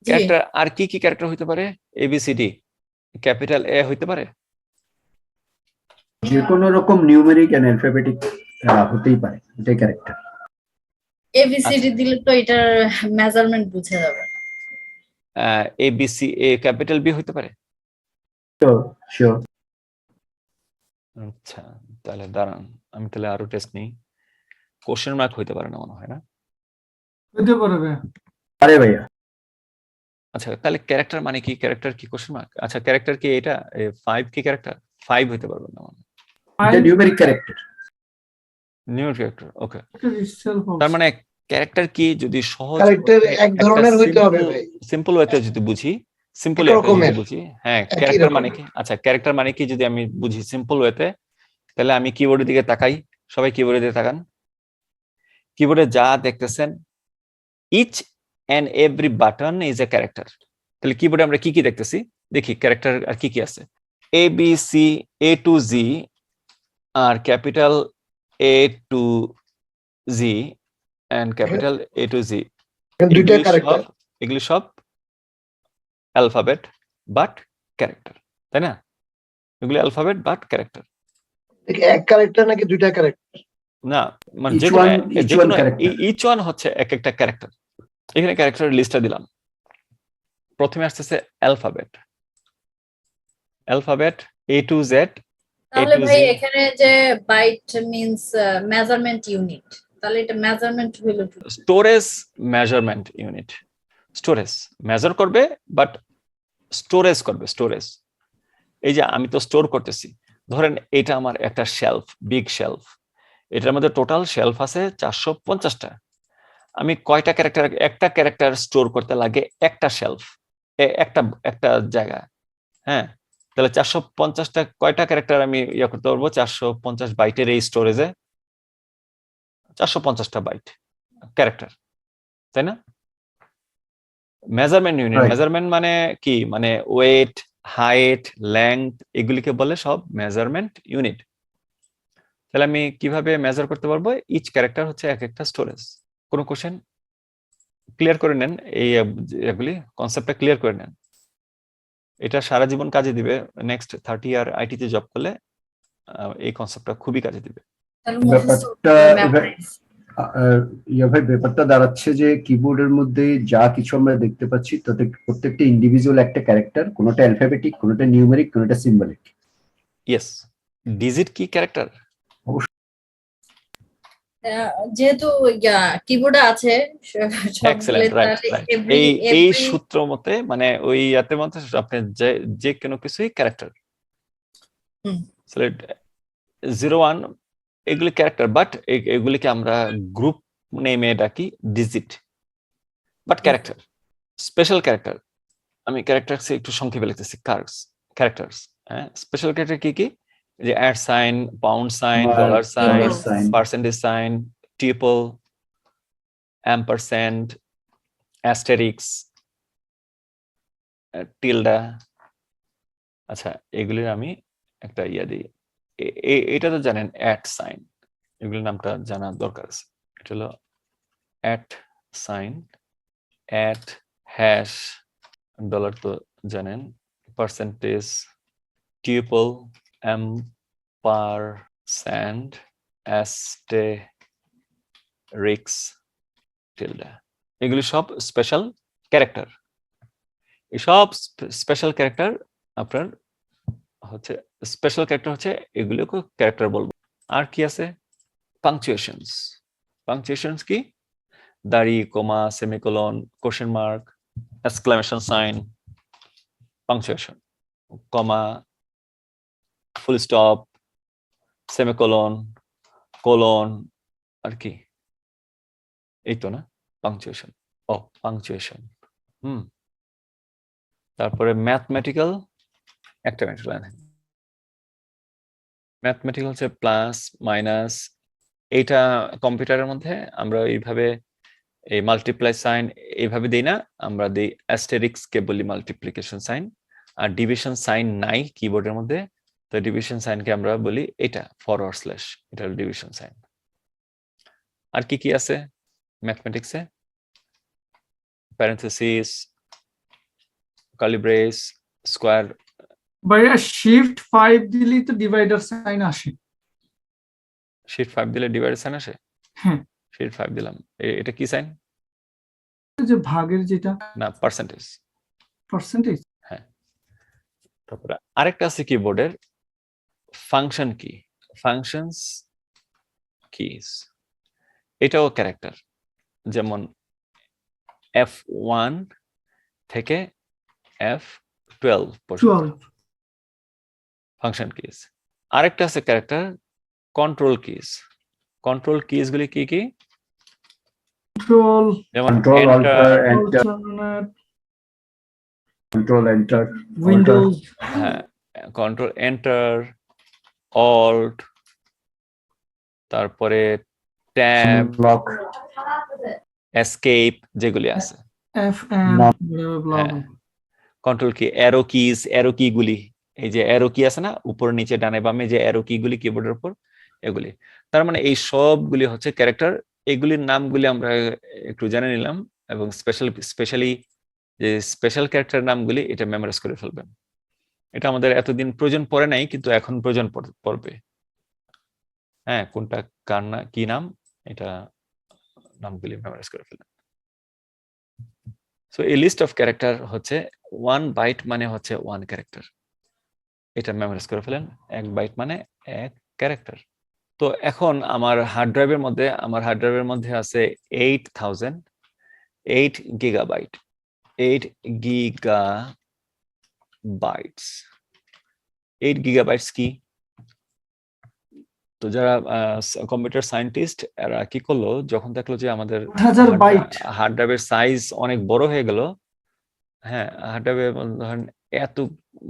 ক্যারেক্টার আর কি ক্যারেক্টার হইতে পারে? এবিসিডি, ক্যাপিটাল এ হইতে পারে, যে কোনো রকম নিউমেরিক এন্ড অ্যালফাবেটিক হতেই পারে, এটাই ক্যারেক্টার। এবিসিডি দিলে তো এটার মেজারমেন্ট বোঝা যাবে। এবিসি এ ক্যাপিটাল বি হইতে পারে। শিওর। আচ্ছা, তাহলে দাঁড়ান, আমি তাহলে আরো টেস্ট নিই। কোশ্চেন মার্ক হইতে পারে না মনে হয়, না? হতে পারবে। আরে ভাইয়া, আচ্ছা, তাহলে ক্যারেক্টার মানে কি? ক্যারেক্টার কি কোশ্চেন মার্ক? আচ্ছা, ক্যারেক্টার কি এটা 5 কি ক্যারেক্টার? 5 হইতে পারবে না মনে হয়। এটা নিউমেরিক ক্যারেক্টার। নিউ ক্যারেক্টার, ওকে। itself also. তার মানে ক্যারেক্টার কি যদি সহজ ক্যারেক্টার এক ধরনের হইতে হবে ভাই। সিম্পল ওয়েতে যদি বুঝি, হ্যাঁ, একই ক্যারেক্টার রকমের। মানে কি? আচ্ছা, ক্যারেক্টার মানে কি যদি আমি বুঝি সিম্পল ওয়েতে, তাহলে আমি কিবোর্ডের দিকে তাকাই, সবাই কিবোর্ডে দিয়ে তাকান। কিবোর্ডে যা দেখতেছেন, each and every button is a character. তাহলে কিবোর্ডে আমরা কি কি দেখতেছি দেখি, ক্যারেক্টার আর কি কি আছে। A B C A to Z আর capital A to Z and capital A to Z, দুইটা ক্যারেক্টার। এগুলি সব অ্যালফাবেট বাট ক্যারেক্টার, তাই না? এগুলি অ্যালফাবেট বাট ক্যারেক্টার এক ক্যারেক্টার নাকি দুইটা ক্যারেক্টার? না, মানে Each যেকোনো one- each যেকোনো one character. ইচ ওয়ান হচ্ছে এক একটা ক্যারেক্টার। এখানে ক্যারেক্টারের লিস্টটা দিলাম। প্রথমে আসতেছে alphabet, alphabet A to Z. তাহলে to ভাই Z. এখানে যে বাইট মিন্স মেজারমেন্ট ইউনিট, তাহলে এটা মেজারমেন্ট হলো কি? Storage measurement unit. Storage measure করবে বাট স্টোরেজ করবে, স্টোরেজ। এই যে আমি তো স্টোর করতেছি, ধরেন এটা আমার একটা শেলফ, বিগ শেলফ, এটার মধ্যে টোটাল শেলফ আছে 450টা। আমি কয়টা ক্যারেক্টার, একটা ক্যারেক্টার স্টোর করতে লাগে একটা শেলফ, একটা একটা জায়গা। হ্যাঁ, তাহলে 450টা কয়টা ক্যারেক্টার আমি ইয়ে করতে পারবো? 450 বাইটের এই স্টোরেজে 450টা বাইট ক্যারেক্টার, তাই না? Measurement unit, Right. মেজারমেন্ট মানে কি? মানে ওয়েট, হাইট, লেংথ, এগুলিকে বলে সব মেজারমেন্ট ইউনিট। তাহলে আমি কিভাবে মেজার করতে পারবো? ইচ ক্যারেক্টার হচ্ছে এক একটা স্টোরেজ। কোনো কোশ্চেন? ক্লিয়ার করে নেন, এই এগুলি কনসেপ্টটা ক্লিয়ার করে নেন। এটা সারা জীবন কাজে দিবে। নেক্সট 30 ইয়ার আইটিতে জব করলে এই কনসেপ্টটা খুবই কাজে দিবে। তাহলে মুখস্থ ব্যাপারটা মেমোরাইজ। ইয়া ভাই, ব্যাপারটা দাঁড়াচ্ছে যে কিবোর্ডের মধ্যে যা কিছু আমরা দেখতে পাচ্ছি তাতে প্রত্যেকটা ইন্ডিভিজুয়াল একটা ক্যারেক্টার, কোনোটা অ্যালফাবেটিক, কোনোটা নিউমেরিক, কোনোটা সিম্বলিক। ইয়েস, ডিজিট কি ক্যারেক্টার? যেহেতু কিবোর্ডে আছে এক্সেলেন্ট, রাইট রাইট। এই সূত্র মতে, মানে ওই ইয়াতে মতে আপনি যে কোনো কিছুই ক্যারেক্টার। হুম। 01 এগুলি ক্যারেক্টার, বাট এগুলিকে আমরা গ্রুপ নেমে ডাকি digit, but character, special character. আমি ক্যারেক্টার একটু সংক্ষেপে লিখতেছি, ক্যারেক্টার্স। হ্যাঁ, স্পেশাল ক্যারেক্টার কি কি? যে at sign, pound sign, dollar sign, percentage sign, টিপল, অ্যাম্পারস্যান্ড, অ্যাস্টেরিক্স, টিলডা। আচ্ছা, এগুলির আমি একটা ইয়া দিই। এটা তো জানেন অ্যাট সাইন, এগুলির নামটা জানা দরকার আছে। এটা হলো at sign, at, hash, dollar তো জানেন, পার্সেন্টেজ, টিপল, অ্যাম্পারস্যান্ড, অ্যাস্টেরিক্স, টিলডা। এগুলি সব স্পেশাল ক্যারেক্টার। এই সব স্পেশাল ক্যারেক্টার আপনার হচ্ছে, স্পেশাল ক্যারেক্টার হচ্ছে এগুলোকে ক্যারেক্টার বলবো। আর কি আছে? পাংচুয়েশনস। পাংচুয়েশনস কি? দাড়ি, comma, semicolon, question mark, exclamation sign, punctuation. Comma, full stop, semicolon, colon, আর কি? এই তো না পাংচুয়েশন। ও, পাংচুয়েশন। তারপরে ম্যাথমেটিক্যাল, একটা মিনিট লাইন। ম্যাথমেটিক্যাল হচ্ছে প্লাস, মাইনাস। এইটা কম্পিউটারের মধ্যে আমরা এইভাবে এই মাল্টিপ্লাই সাইন এইভাবে দিই না, আমরা দিই অ্যাস্টেরিক্স কে বলি মাল্টিপ্লিকেশন সাইন। আর ডিভিশন সাইন নাই কিবোর্ডের মধ্যে, তো ডিভিশন সাইনকে আমরা বলি এটা ফরওয়ার্ড স্ল্যাশ, এটা হলো ডিভিশন সাইন। আর কি কি আছে ম্যাথমেটিক্সে? Parenthesis, curly brace, square. ভাইয়া শিফট 5 দিলেই তো ডিভাইডার সাইন আসে। শিফট 5 দিলে ডিভাইডার সাইন আসে? হ্যাঁ, শিফট 5 দিলাম। এটা কি সাইন? যে ভাগের যেটা না, পার্সেন্টেজ। পার্সেন্টেজ। হ্যাঁ। তারপরে আরেকটা আছে কিবোর্ডের ফাংশন কি, ফাংশনস কিস। এটাও ক্যারেক্টার। যেমন F1 থেকে F12 পর্যন্ত 12 ফাংশন কিস। আরেকটা আছে character control kiss. Control kiss গুলি কি কি? কন্ট্রোল, যেমন Control, enter, Enter, Control, Enter, Windows, হ্যাঁ, কন্ট্রোল, এন্টার, অল্ট, তারপরে ট্যাব, ব্লক এসকেপ যেগুলি আছে, FN হ্যাঁ, কন্ট্রোল কি, অ্যারো কিজ, অ্যারো কি গুলি, এই যে অ্যারো কি আছে না উপর নিচে ডানে বামে যে অ্যারো কি গুলি কিবোর্ডের উপর, এগুলি। তার মানে এই সবগুলি হচ্ছে ক্যারেক্টার। এগুলির নামগুলি আমরা একটু জেনে নিলাম, এবং স্পেশালি যে স্পেশাল ক্যারেক্টার নামগুলি এটা মেমোরাইজ করে ফেলবেন। এটা আমাদের এতদিন প্রয়োজন পড়ে নাই, কিন্তু এখন প্রয়োজন পড়বে। হ্যাঁ, কোনটা কার না কি নাম, এটা নামগুলি মেমোরাইজ করে ফেলবেন। সো এই লিস্ট অফ ক্যারেক্টার হচ্ছে 1 বাইট মানে হচ্ছে 1 ক্যারেক্টার, এটা মেমোরাইজ করে ফেলেন। 1 বাইট মানে 1 ক্যারেক্টার। তো এখন আমার হার্ড ড্রাইভের মধ্যে আছে 8 গিগাবাইট, 8 গিগাবাইটস। 8 গিগাবাইটস কি? তো যারা কম্পিউটার সায়েন্টিস্ট এরা কি করলো, যখন দেখলো যে আমাদের 1000 বাইট। হার্ড ড্রাইভের সাইজ অনেক বড় হয়ে গেল, হ্যাঁ, হার্ড ড্রাইভে ধরেন এত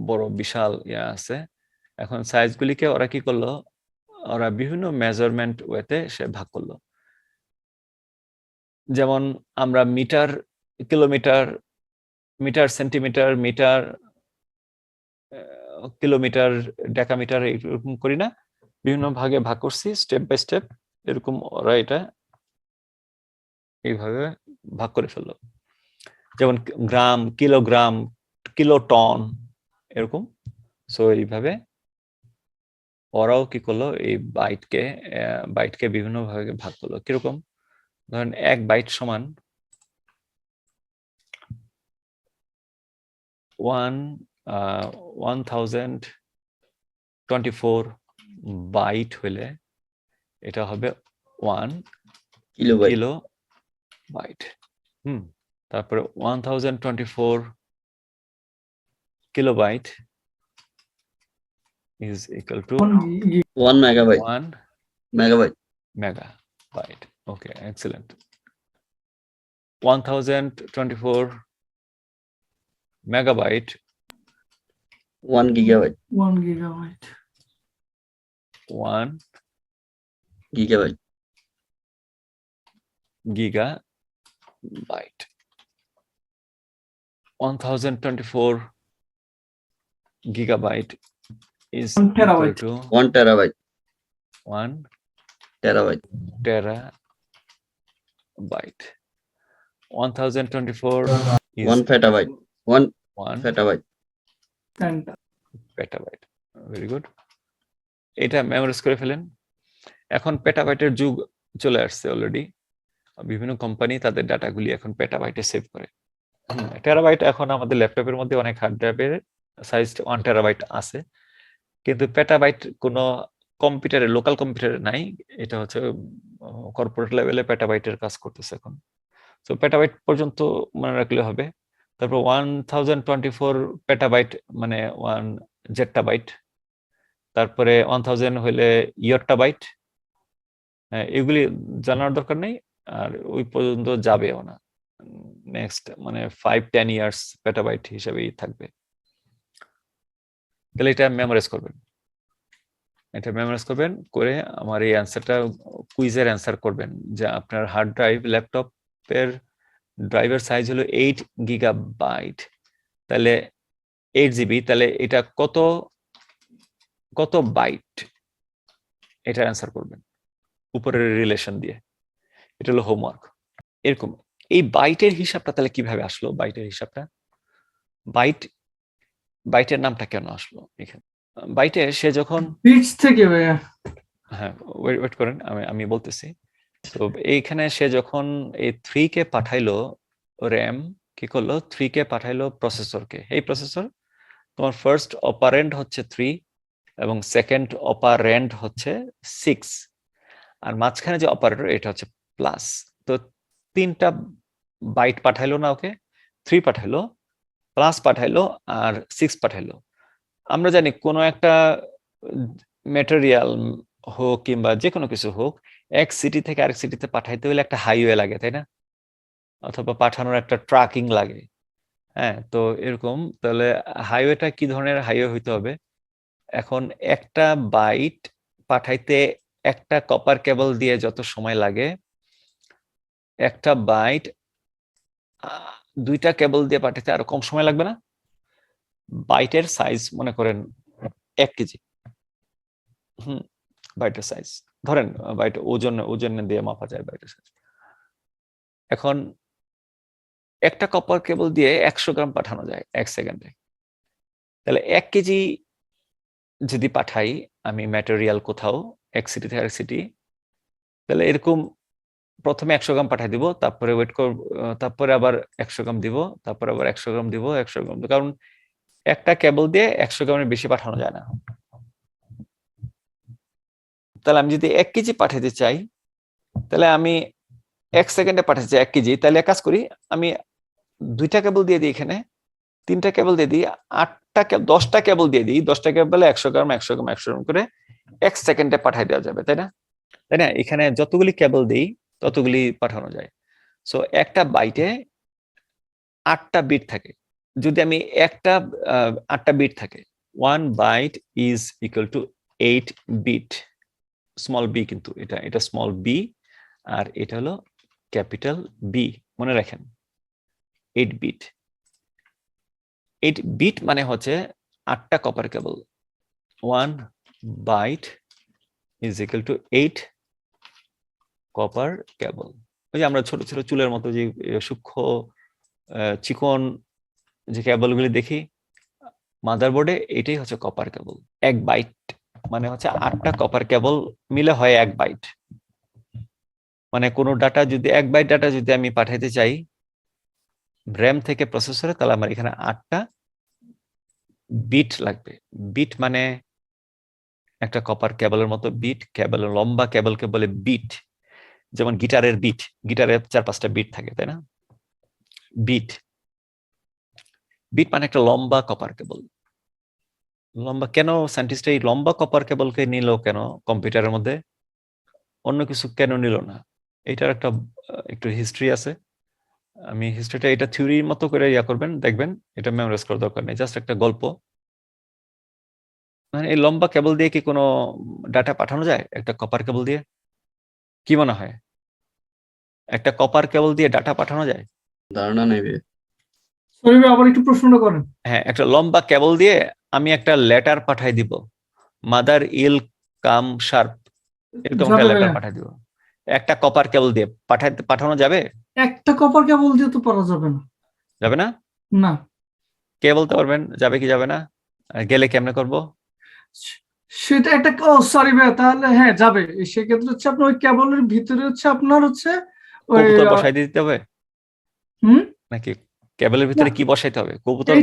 বড় বিশাল ইয়া আছে, এখন সাইজগুলিকে ওরা কি করলো, ওরা বিভিন্ন মেজারমেন্ট ওয়েতে সে ভাগ করলো। যেমন আমরা metre, kilometre, metre centimetre, metre kilometre, decametre এরকম করি না, বিভিন্ন ভাগে ভাগ করছি স্টেপ বাই স্টেপ, এরকম ওরা এটা এইভাবে ভাগ করে ফেললো। যেমন গ্রাম, কিলোগ্রাম, কিলোটন এরকম। সো এইভাবে ওরাও কি করলো, এই বাইটকে বিভিন্ন ভাগে ভাগ করলো। কিরকম? ধরেন 1 বাইট সমান 1024 বাইট হইলে এটা হবে 1 কিলো বাইট। তারপরে 1024 kilobyte is equal to 1 megabyte 1 megabyte megabyte. Okay, excellent. 1024 megabyte 1 gigabyte 1 gigabyte 1 gigabyte gigabyte. 1024 gigabyte is 1 equal terabyte. to 1 terabyte 1 terabyte terabyte. 1024 is 1 petabyte 1 1 petabyte petabyte. Very good. এটা মেমোরাইজ করে ফেলেন। এখন পেটাবাইটের যুগ চলে আসছে অলরেডি। বিভিন্ন কোম্পানি তাদের ডাটাগুলি এখন পেটাবাইটে সেভ করে। টেরাবাইট এখন আমাদের ল্যাপটপের মধ্যে অনেক হার্ড ড্রাইভের সাইজ 1 টেরাবাইট আছে, কিন্তু পেটাবাইট কোনো কম্পিউটারে, লোকাল কম্পিউটারে নাই। এটা হচ্ছে কর্পোরেট লেভেলে পেটাবাইটের কাজ করতেছে এখন। তো পেটাবাইট পর্যন্ত মনে রাখলে হবে। তারপর 1024 পেটাবাইট মানে 1 জেট্টাবাইট। তারপরে 1000 হইলে ইয়ট্টাবাইট। হ্যাঁ, এগুলি জানার দরকার নেই, আর ওই পর্যন্ত যাবেও না। নেক্সট মানে 5-10 ইয়ার্স পেটাবাইট হিসেবেই থাকবে। তাহলে এটা মেমোরাইজ করবেন। এটা মেমোরাইজ করবেন করে আমার এই অ্যান্সারটা কুইজের অ্যান্সার করবেন, যে আপনার হার্ড ড্রাইভ ল্যাপটপের ড্রাইভের সাইজ হলো 8 গিগাবাইট, তাহলে 8 জিবি, তাহলে এটা কত বাইট, এটা অ্যান্সার করবেন উপরের রিলেশন দিয়ে। এটা হলো হোমওয়ার্ক। এরকম এই বাইটের হিসাবটা তাহলে কিভাবে আসলো? বাইটের হিসাবটা, বাইটের নামটা কেন আসলো এখানে? বাইটে সে যখন বিটস থেকে ভাইয়া, হ্যাঁ ওয়েট করেন, আমি বলতেছি। তো এইখানে সে যখন এই 3 কে পাঠাইলো, র্যাম কি করলো, 3 কে পাঠাইলো প্রসেসরকে। এই প্রসেসর তোমার ফার্স্ট অপারেন্ড হচ্ছে 3 এবং সেকেন্ড অপারেন্ড হচ্ছে 6, আর মাঝখানে যে অপারেটর এটা হচ্ছে প্লাস। তো 3টা বাইট পাঠাইলো না ওকে, 3 পাঠাইলো, প্লাস পাঠাইলো আর 6 পাঠাইলো। আমরা জানি কোনো একটা ম্যাটেরিয়াল হোক কিংবা যে কোনো কিছু হোক, এক সিটি থেকে আরেক সিটিতে পাঠাইতে হলে একটা হাইওয়ে লাগে, তাই না? অথবা পাঠানোর একটা ট্র্যাকিং লাগে। হ্যাঁ, তো এরকম তাহলে হাইওয়েটা কি ধরনের হাইওয়ে হইতে হবে? এখন একটা বাইট পাঠাইতে একটা কপার কেবল দিয়ে যত সময় লাগে একটা বাইট দুইটা কেবল দিয়ে পাঠাতে আরো কম সময় লাগবে না? বাইটের সাইজ মনে করেন 1 কেজি। বাইটের সাইজ ধরেন বাইট ওজন দিয়ে মাপা যায় বাইটের সাইজ। এখন একটা কপার কেবল দিয়ে 100 গ্রাম পাঠানো যায় 1 সেকেন্ডে। তাহলে 1 কেজি যদি পাঠাই আমি ম্যাটেরিয়াল কোথাও এক সিটি থেকে আরেক সিটি, তাহলে এরকম প্রথমে 100 গ্রাম পাঠিয়ে দিব, তারপরে ওয়েট করব, তারপরে আবার 100 গ্রাম দিব, তারপরে আবার 100 গ্রাম দিব, 100 গ্রাম, কারণ একটা কেবল দিয়ে 100 গ্রামের বেশি পাঠানো যায় না। তাহলে আমি যদি 1 কেজি পাঠাতে চাই, তাহলে আমি 1 সেকেন্ডে পাঠাতে চাই 1 কেজি, তাহলে এক কাজ করি, আমি 2টা কেবল দিয়ে দিই, এখানে 3টা কেবল দিয়ে দিই, 10টা কেবল দিয়ে দিই, 10টা কেবলে 100 গ্রাম 100 গ্রাম 100 গ্রাম করে 1 সেকেন্ডে পাঠিয়ে দেওয়া যাবে, তাই না? এখানে যতগুলি কেবল দিই ততগুলি পাঠানো যায়। সো একটা বাইটে 8টা বিট থাকে। যদি আমি 8টা বিট থাকে, 1 byte is equal to 8 bit. Small B, কিন্তু এটা স্মল বি আর এটা হলো ক্যাপিটাল বি, মনে রাখেন 8 বিট। 8 বিট মানে হচ্ছে 8টা copper cable. 1 byte is equal to 8 copper cable. ওই যে আমরা ছোট ছোট চুলের মতো যে সূক্ষ্ম চিকন যে কেবলগুলি দেখি মাদারবোর্ডে, এটাই হচ্ছে কপার কেবল। 1 বাইট মানে হচ্ছে 8টা কপার কেবল মিলে হয় 1 বাইট। মানে কোনো ডাটা যদি 1 বাইট ডাটা যদি আমি পাঠাইতে চাই র্যাম থেকে প্রসেসরে, তাহলে আমার এখানে 8টা বিট লাগবে। বিট মানে একটা কপার কেবলের মতো বিট, কেবলের লম্বা কেবলকে বলে বিট। যেমন গিটারের বিট, গিটারের 4-5টা বিট থাকে, তাই না? বিট বিট মানে একটা লম্বা কপার কেবল। লম্বা কেন সায়েন্টিস্ট এই লম্বা কপার কেবলকে নিল কেন কম্পিউটারের মধ্যে, অন্য কিছু কেন নিল না? এটার একটু হিস্ট্রি আছে। আমি হিস্ট্রিটা এটা থিওরির মতো করে করবেন, দেখবেন, এটা মেমোরাইজ করার দরকার নেই, জাস্ট একটা গল্প। মানে এই লম্বা কেবল দিয়ে কি কোনো ডাটা পাঠানো যায় একটা কপার কেবল দিয়ে? কি মনে হয় একটা কপার কেবল দিয়ে ডাটা পাঠানো যায়? ধারণা নেবে। আবার একটু প্রশ্নটা করেন। হ্যাঁ, একটা লম্বা কেবল দিয়ে আমি একটা লেটার পাঠাই দিব, মাদার ইল কাম শার্প, এরকম একটা লেটার পাঠাই দিব। একটা কপার কেবল দিয়ে পাঠানো যাবে? একটা কপার কেবল দিয়ে তো পারা যাবে না। যাবে না? না। কে বলতে পারবেন যাবে কি যাবে না? আর গেলে কেমনে করব? সেটা একটা সরি ভাই, তাহলে হ্যাঁ যাবে। সেক্ষেত্রে হচ্ছে আপনার ওই কেবলের ভিতরে হচ্ছে আপনার হচ্ছে ওই কবুতর বসাই দিতে হবে হুম নাকি? কেবলের ভিতরে কি বসাইতে হবে? কবুতর?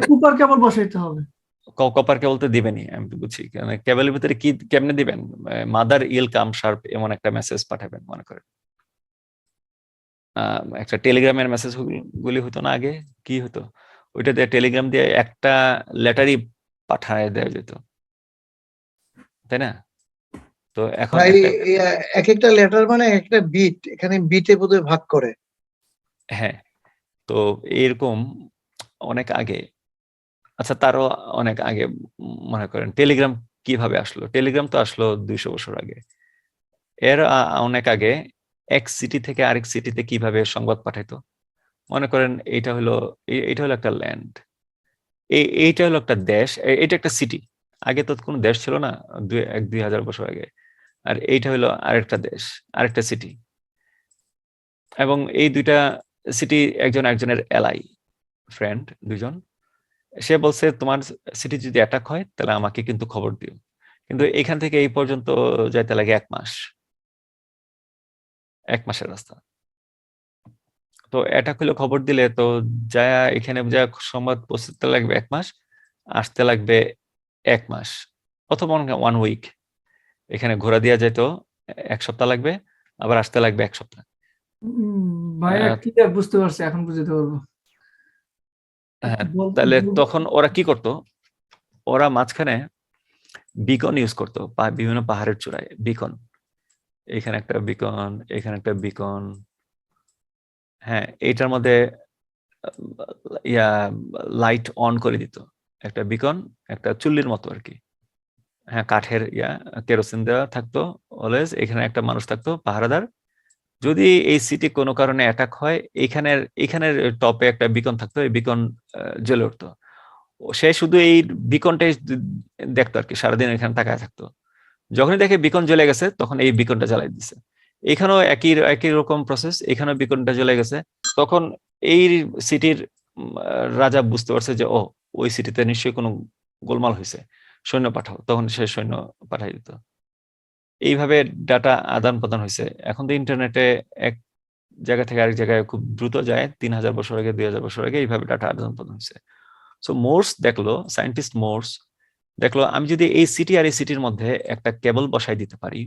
কুপার কেবল বসাইতে হবে। কপার কেবল তো দিবেনি, আমি তো বুঝছি। কেবলের ভিতরে কি কেমনে দিবেন? মাদার ইল কাম শার্প এমন একটা মেসেজ পাঠাবেন মনে করেন। একটা টেলিগ্রামের মেসেজ গুলি হতো না আগে, কি হতো ওইটা দিয়ে, টেলিগ্রাম দিয়ে একটা লেটারই পাঠায় দেওয়া যেত, তাই না? তো এখন ভাই এক একটা লেটার মানে একটা বিট, এখানে বিটে বোধহয় ভাগ করে। হ্যাঁ, তো এরকম অনেক আগে, আচ্ছা তারও অনেক আগে মনে করেন টেলিগ্রাম কিভাবে আসলো? টেলিগ্রাম তো আসলো 200 বছর আগে। এর অনেক আগে এক সিটি থেকে আরেক সিটিতে কিভাবে সংবাদ পাঠাইতো? মনে করেন এটা হলো একটা ল্যান্ড, এইটা হলো একটা দেশ, এটা একটা সিটি। আগে তো কোনো দেশ ছিল না 1-2 হাজার বছর আগে। আর এইটা হলো আরেকটা দেশ, আরেকটা সিটি। এবং এই দুইটা সিটি একজনের এলাই ফ্রেন্ড, দুজন। সে বলছে তোমার সিটি যদি অ্যাটাক হয় তাহলে আমাকে কিন্তু খবর দিও। কিন্তু এখান থেকে এই পর্যন্ত যাইতে লাগে 1 মাস, 1 মাসের রাস্তা। তো অ্যাটাক হলে খবর দিলে তো যা এখানে যা সংবাদ পৌঁছতে লাগবে 1 মাস, আসতে লাগবে 1 মাস অথবা 1 উইক। এখানে ঘোরা দিয়া যেত 1 সপ্তাহ লাগবে, আবার আসতে লাগবে 1 সপ্তাহ। ভাইয়া ক্লিয়ার বুঝতে পারছি, এখন বুঝতে পারবো। হ্যাঁ, তাহলে তখন ওরা কি করতো? ওরা মাঝখানে বিকন ইউজ করতো, বিভিন্ন পাহাড়ের চূড়ায় বিকন। এখানে একটা বিকন, এখানে একটা বিকন। হ্যাঁ, এইটার মধ্যে লাইট অন করে দিত, একটা বিকন, একটা চুল্লির মতো আর কি। হ্যাঁ কাঠের কেরোসিন দেওয়া থাকতো অলওয়েজ, এখানে একটা মানুষ থাকতো পাহারাদার। যদি এই সিটি কোনো কারণে অ্যাটাক হয়, এখানের টপে একটা বিকন থাকতো, এই বিকন জ্বলে উঠতো। সে শুধু এই বিকনটাই দেখতো আর কি, সারাদিন এখানে তাকায় থাকতো। যখনই দেখে বিকন জ্বলে গেছে তখন এই বিকনটা জ্বালাই দিছে। এখানেও একই রকম প্রসেস, এখানেও বিকনটা জ্বলে গেছে। তখন এই সিটির রাজা বুঝতে পারছে যে ও ওই সিটিতে নিশ্চয়ই কোনো গোলমাল হয়েছে, সৈন্য পাঠাও। তখন সে সৈন্য পাঠাই দিত। এইভাবে ডাটা আদান প্রদান হয়েছে। এখন তো ইন্টারনেটে এক জায়গা থেকে আরেক জায়গায় খুব দ্রুত যায়, 3000 বছর আগে 2000 বছর আগে এইভাবে ডাটা আদান প্রদান হয়েছে। সো মোর্স দেখলো, সায়েন্টিস্ট মোর্স দেখলো, আমি যদি এই সিটি আর এই সিটির মধ্যে একটা কেবল বসাই দিতে পারি,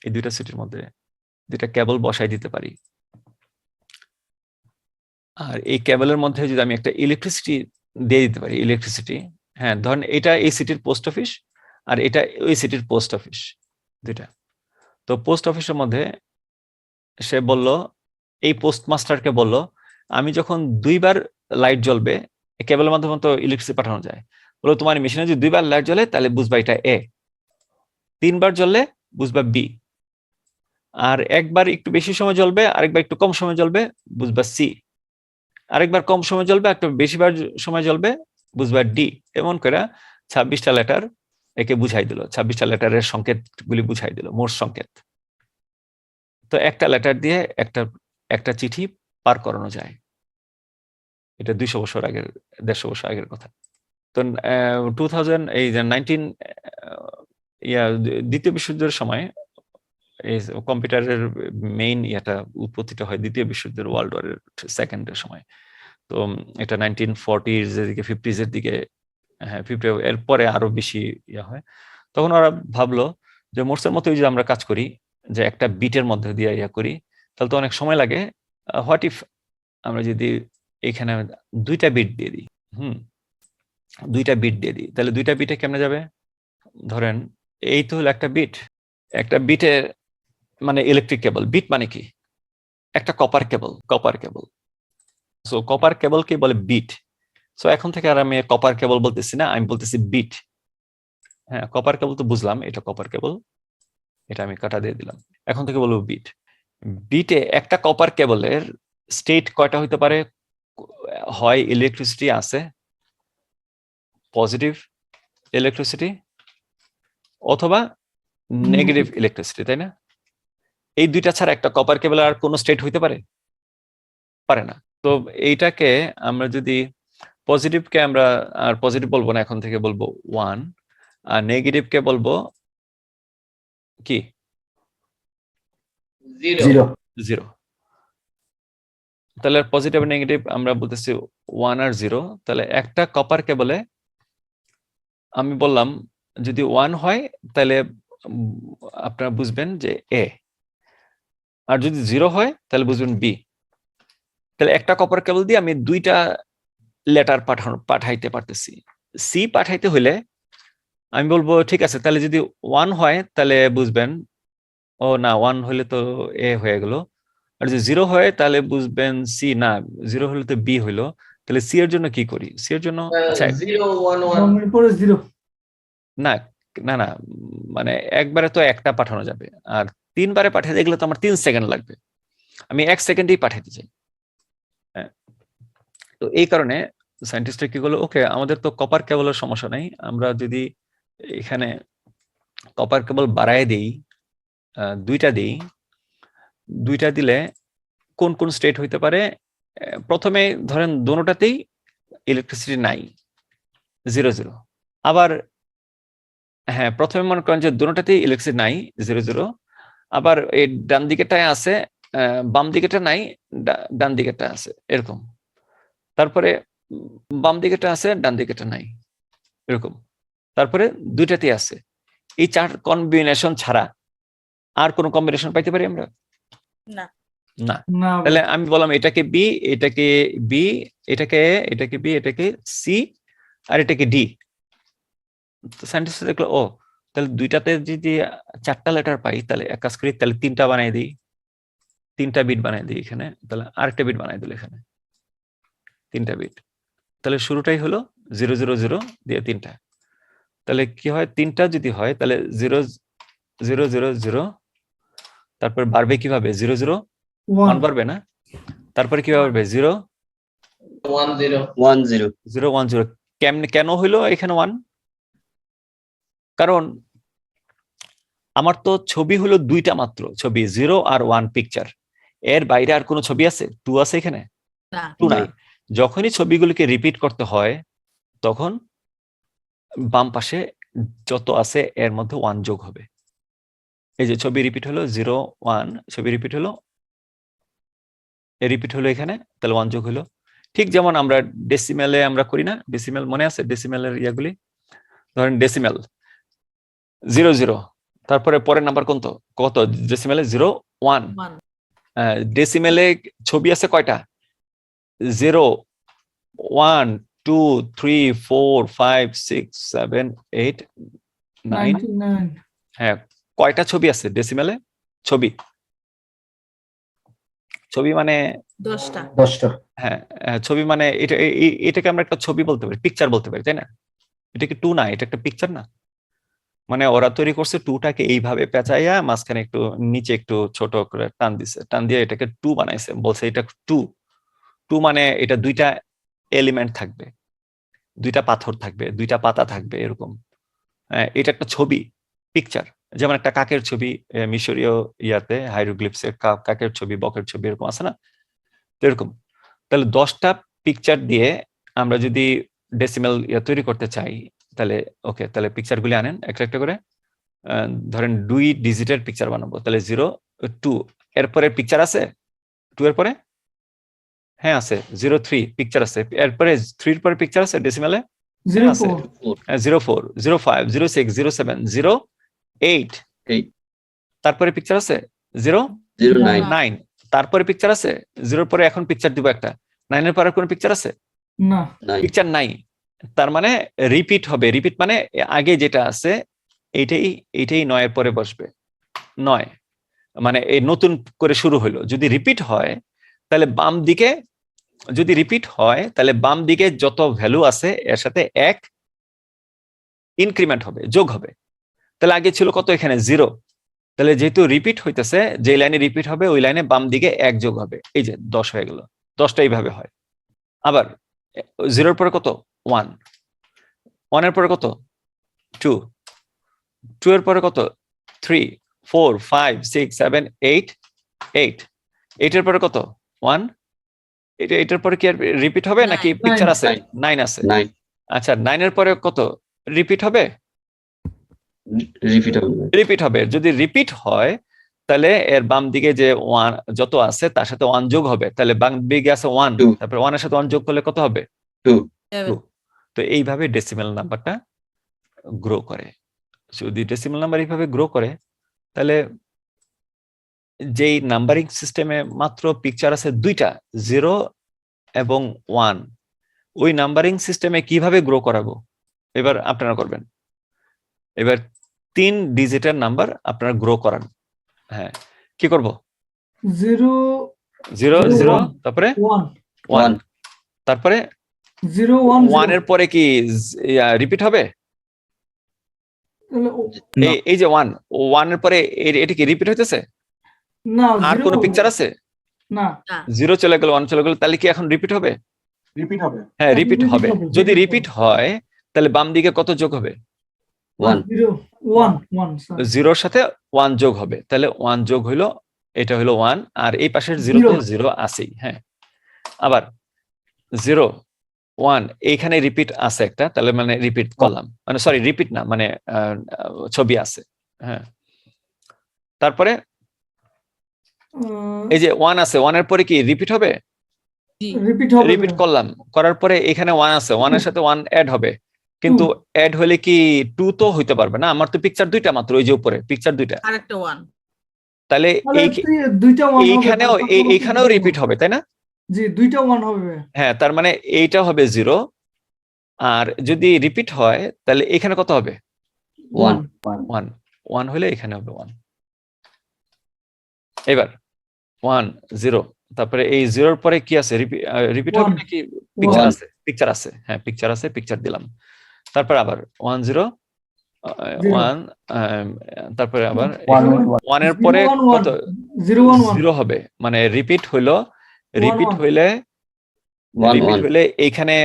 এই দুইটা সিটির মধ্যে দুইটা কেবল বসাই দিতে পারি, আর এই কেবলের মধ্যে যদি আমি একটা ইলেকট্রিসিটি দিয়ে দিতে পারি, ইলেকট্রিসিটি, হ্যাঁ ধরেন এটা এই সিটির পোস্ট অফিস আর এটা ওই সিটির পোস্ট অফিস, দুইটা। তো পোস্ট অফিসের মধ্যে সে বলল, এই পোস্টমাস্টারকে বলল, আমি যখন 2বার লাইট জ্বলবে, কেবলের মাধ্যমে তো ইলেকট্রিসিটি পাঠানো যায়, বলো তোমার মেশিনে যদি 2বার লাইট জ্বলে তাহলে বুঝবা এটা এ, 3বার জ্বললে বুঝবা বি, আর একবার একটু বেশি সময় জ্বলবে, আরেকবার একটু কম সময় জ্বলবে, বুঝবা সি, আরেকবার কম সময় জ্বলবে, একটা বেশিবার সময় জ্বলবে, বুঝবা ডি। এমন করে 26টা লেটার একে বুঝাই দিল, 26টা লেটারের সংকেতগুলি বুঝাই দিল, মোর্স সংকেত। তো একটা লেটার দিয়ে একটা চিঠি পার করানো যায়। এটা 200 বছর আগের, 150 বছর আগের কথা। তো 2000 এই যে 19 দ্বিতীয় বিশ্বযুদ্ধের সময় এই কম্পিউটারের মেইন উৎপত্তিটা হয় দ্বিতীয় বিশ্বযুদ্ধের, ওয়ার্ল্ড ওয়ারের সেকেন্ডের সময়। তো এটা 1940s এর দিকে, 50s এর দিকে, হ্যাঁ 50 এর পরে আরো বেশি হয়। তখন ওরা ভাবলো যে মোর্সের মতোই যে আমরা কাজ করি, যে একটা বিটের মধ্যে দিয়ে করি, তাহলে তো অনেক সময় লাগে। হোয়াট ইফ আমরা যদি এখানে 2টা বিট দিয়ে দিই, 2টা বিট দিয়ে দিই, তাহলে 2টা বিটে কেমনে যাবে? ধরেন এই তো হলো একটা বিটে মানে ইলেকট্রিক কেবল। বিট মানে কি? একটা কপার কেবল। সো কপার কেবলকে বলে বিট। সো এখন থেকে আর আমি কপার কেবল বলতেছি না, আমি বলতেছি বিট। হ্যাঁ কপার কেবল তো বুঝলাম, এটা কপার কেবল, এটা আমি কাটা দিয়ে দিলাম। এখন থেকে বলবো বিট। বিটে একটা কপার কেবলের স্টেট কয়টা হইতে পারে? হয় ইলেকট্রিসিটি আছে, পজিটিভ ইলেকট্রিসিটি, অথবা নেগেটিভ ইলেকট্রিসিটি, তাই না? এই দুইটা ছাড়া একটা কপার কেবল আর কোনো স্টেট হইতে পারে না। তো এইটাকে আমরা যদি পজিটিভকে আমরা আর পজিটিভ বলবো না, এখন থেকে বলবো 1, আর নেগেটিভকে বলবো কি? 0। তাহলে পজিটিভ আর নেগেটিভ আমরা বলতেছি 1 আর 0। তাহলে একটা কপার কেবলে আমি বললাম যদি 1 হয় তাহলে আপনারা বুঝবেন যে এ, আর যদি 0 হয় তাহলে বুঝবেন বি। তাহলে একটা কপার কেবল দিয়ে আমি 2টা লেটার পাঠাইতে পারতেছি। সি পাঠাইতে হইলে আমি বলবো ঠিক আছে, তাহলে যদি 1 হয় তাহলে বুঝবেন ও না, 1 হলে তো এ হয়ে গেল। আর যদি 0 হয় তাহলে বুঝবেন সি, না 0 হলে তো বি হইলো। তাহলে সি এর জন্য কি করি? সি এর জন্য আচ্ছা 0 না না না, মানে একবারে তো একটা পাঠানো যাবে, আর 3বারে পাঠাতে গেলে তো আমার 3 সেকেন্ড লাগবে। আমি 1 সেকেন্ডেই পাঠাতে চাই। তো এই কারণে সায়েন্টিস্টরা কি করলো, ওকে আমাদের তো কপার কেবলের সমস্যা নাই, আমরা যদি এখানে কপার কেবল বাড়ায় দেই, 2টা দিই, 2টা দিলে কোন কোন স্টেট হইতে পারে? প্রথমে ধরেন দোনোটাতেই ইলেকট্রিসিটি নাই, 0 আবার হ্যাঁ প্রথমে মনে করেন যে দোনোটাতেই ইলেকট্রিসিটি নাই, 0 আবার এই ডান দিকেটায় আছে, বাম দিকেটা নাই, ডান দিকেটা আছে, এরকম। তারপরে বাম দিকেটা আছে, ডান দিকেটা নাই, এরকম। তারপরে 2টাতেই আছে। এই 4 কম্বিনেশন ছাড়া আর কোন কম্বিনেশন পাইতে পারি আমরা? না। তাহলে আমি বললাম এটাকে বি, এটাকে বি, এটাকে বি, এটাকে সি, আর এটাকে ডি। সায়েন্টিস্ট দেখলো ও তাহলে 2টাতে যদি 4টা লেটার পাই, তাহলে এক কাজ করি, তাহলে 3টা বানাই দিই, 3টা বিট বানাই দিই এখানে, তাহলে আরেকটা বিট বানাই দিল এখানে, 3টা বিট। তাহলে শুরুটাই হলো 000 দিয়ে 3টা। তাহলে কি হয়, তিনটা যদি হয় তাহলে 0 0 0 0, তারপর বাড়বে কিভাবে 0 0 ওয়ান 1 বাড়বে না, তারপরে কিভাবে বাড়বে 0 1 0 0 1 0। কেন হইলো এখানে 1? কারণ আমার তো ছবি হলো দুইটা মাত্র ছবি, 0 আর 1 পিকচার। এর বাইরে আর কোনো ছবি আছে? 2 আছে এখানে? না 2 নাই। যখনই ছবিগুলোকে রিপিট করতে হয় তখন বাম পাশে যত আছে এর মধ্যে 1 যোগ হবে। এই যে ছবি রিপিট হলো 0 1, ছবি রিপিট হলো, রিপিট হলো এখানে, তাহলে 1 যোগ হলো। ঠিক যেমন আমরা ডেসিমেলে আমরা করি না, ডেসিমেল মনে আছে? ডেসিমেলের ইয়াগুলি, ধরেন ডেসিমেল 0 0, তারপরে পরের নাম্বার কত কত ডেসিমেলে 0 1। 1 ডেসিমেলে ছবি আছে কয়টা? 0 1 2 3 4 5 6 7 8 9। 99 হ্যাঁ, কয়টা ছবি আছে ডেসিমেলে? ছবি মানে 10টা 10টা। হ্যাঁ, ছবি মানে এটাকে আমরা একটা ছবি বলতে পারি, পিকচার বলতে পারি, তাই না? এটা কি 2 না? এটা একটা পিকচার না? মানে ওরা তৈরি করছে 2টাকে এইভাবে পেঁচাইয়া মাঝখানে একটু নিচে একটু ছোট করে টান দিছে, টান দিয়ে এটাকে 2 বানাইছে, বলছে এটা 2 মানে এটা দুইটা এলিমেন্ট থাকবে, দুইটা পাথর থাকবে, দুইটা পাতা থাকবে, এরকম। এটা একটা ছবি, পিকচার। যেমন একটা কাকের ছবি মিশরীয় ইয়াতে হাইরোগ্লিপসে কাকের ছবি, বকের ছবি এরকম আছে না, তো এরকম। তাহলে 10টা পিকচার দিয়ে আমরা যদি ডেসিমেল ইয়া তৈরি করতে চাই তাহলে ওকে, তাহলে পিকচারগুলি আনেন একটা একটা করে। ধরেন 2 ডিজিটের পিকচার বানাবো, তাহলে 0 2, এরপরে পিকচার আছে 2 এর পরে? হ্যাঁ আছে, 0 3 পিকচার আছে, এরপরে 3 এর পরে পিকচার আছে ডেসিমেলে? 04 0 4 0 5 0 6 0 7 0 8, তারপরে পিকচার আছে 0 0 9 9, তারপরে পিকচার আছে 0 পরে, এখন পিকচার দিব একটা, 9 এর পরে কোনো পিকচার আছে? না 9 পিকচার নাই। তার মানে রিপিট হবে, রিপিট মানে আগে যেটা আছে এইটাই 9 এর পরে বসবে, 9 মানে এই নতুন করে শুরু হলো। যদি রিপিট হয় তাহলে বাম দিকে, যদি রিপিট হয় তাহলে বাম দিকে যত ভ্যালু আছে এর সাথে 1 ইনক্রিমেন্ট হবে, যোগ হবে। তাহলে আগে ছিল কত এখানে 0, তাহলে যেহেতু রিপিট হইতেছে, যে লাইনে রিপিট হবে ওই লাইনে বাম দিকে 1 যোগ হবে, এই যে 10 হয়ে গেল। 10টা এইভাবে হয়। আবার 0 এর পরে কত 1, 1 এর পরে কত 2, 2 এর পরে কত 3 4 5 6 7 8 8, 8 এর পরে কত 1, এটার পরে কি আর রিপিট হবে নাকি পিকচার আছে? 9 আছে। 9 আচ্ছা 9 এর পরে কত রিপিট হবে? রিপিট হবে রিপিট হবে। যদি রিপিট হয় তাহলে এর বাম দিকে যে 1 যত আছে তার সাথে 1 যোগ হবে, তাহলে বাম দিকে আছে 1, 2 তারপর 1 এর সাথে 1 যোগ করলে কত হবে? 2 7 তো এইভাবে ডেসিমেল নাম্বারটা গ্রো করে। যদি ডেসিমেল নাম্বার এইভাবে গ্রো করে তাহলে যেই নাম্বারিং সিস্টেমে মাত্র পিকচার আছে 2টা 0 এবং 1, ওই নাম্বারিং সিস্টেমে কিভাবে গ্রো করাবো এবার আপনারা করবেন। এবার 3 ডিজিটের নাম্বার আপনারা গ্রো করান। হ্যাঁ, কি করব? 0 0 0 1 তারপরে 1 1, তারপরে 0 1 1 এর পরে কি রিপিট হবে? এই যে 1 এর পরে এটা কি রিপিট হইতেছে? না আর 0 কোন পিকচার আছে? না 0 চলে গেল, 1 চলে গেল, তাহলে কি এখন রিপিট হবে? রিপিট হবে। হ্যাঁ, রিপিট repeat হবে। হবে, যদি repeat রিপিট হয় তাহলে বাম দিকে কত যোগ হবে? 1 0 1 1 sorry 0 এর সাথে 1 যোগ হবে, তাহলে 1 যোগ হইলো, এটা হলো 1, আর এই পাশের 0 তে 0 আছেই। হ্যাঁ, আবার 0 1 এইখানে রিপিট আছে একটা, তাহলে মানে রিপিট করলাম, মানে সরি রিপিট না, মানে ছবি আছে। হ্যাঁ, তারপরে এই যে 1 আছে, 1 এর পরে কি রিপিট হবে? রিপিট হবে রিপিট করলাম, করার পরে এখানে 1 আছে, 1 এর সাথে 1 অ্যাড হবে, কিন্তু অ্যাড হলে কি 2 তো হইতে পারবে না, আমার তো পিকচার 2টা মাত্র, ওই যে উপরে পিকচার 2টা, আরেকটা 1 তাহলে দুইটা 1 হবে, এইখানেও রিপিট হবে, তাই না? জি দুইটা 1 হবে। হ্যাঁ, তার মানে এইটা হবে 0, আর যদি রিপিট হয় তাহলে এখানে কত হবে? 1 1 1 হলে এখানে হবে 1। এবার 1 0, তারপরে এই 0 এর পরে কি আছে? রিপিট হবে নাকি পিকচার আছে? পিকচার আছে, হ্যাঁ পিকচার আছে, পিকচার দিলাম। তারপর আবার 1 0 Zero. 1 তারপরে আবার One, এখানে one, one. 1 এর পরে 0 1 কত 1 0 1 1 0 হবে, মানে রিপিট হইলো, 1 রিপিট 1 হইলে 1 রিপিট 1 হইলে এইখানে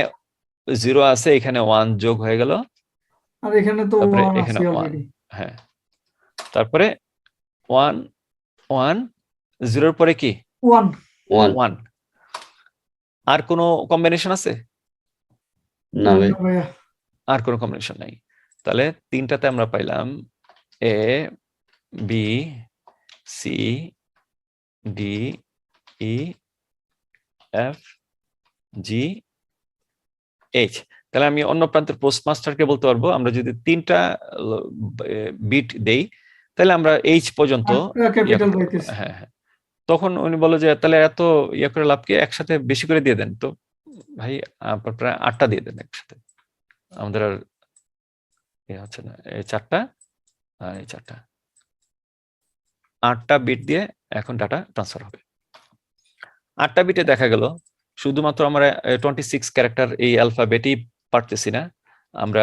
0 আছে, এখানে 1 যোগ হয়ে গেল, আর এখানে তো তারপরে 1 এখানে আছে 1, অলরেডি। হ্যাঁ, তারপরে 1 1 0 এর পরে কি 1 1 1। আর কোনো কম্বিনেশন আছে? না ভাই ভাইয়া আর কোনো কম্বিনেশন নাই। তাহলে তিনটাতে আমরা পাইলাম A B C D E F G H. তাহলে আমি অন্য প্রান্তের পোস্টমাস্টারকে বলতে পারবো, আমরা যদি 3টা বিট দেই তাহলে আমরা এইচ পর্যন্ত ইয়া ক্যাপিটাল করতে পারবো। পাইতেছি। হ্যাঁ হ্যাঁ, তখন উনি বলে যে তাহলে এত ইয়া করে লাভ কি, একসাথে বেশি করে দিয়ে দেন। তো ভাই প্রায় 8টা দিয়ে দেন একসাথে, আমাদের আর ইয়ে হচ্ছে না। এই 4টা আর এই 4টা, 8টা বিট দিয়ে এখন ডাটা ট্রান্সফার হবে। 8টা বিটে দেখা গেল শুধুমাত্র আমরা 26 ক্যারেক্টার এই অ্যালফাবেটই পারতেছি না, আমরা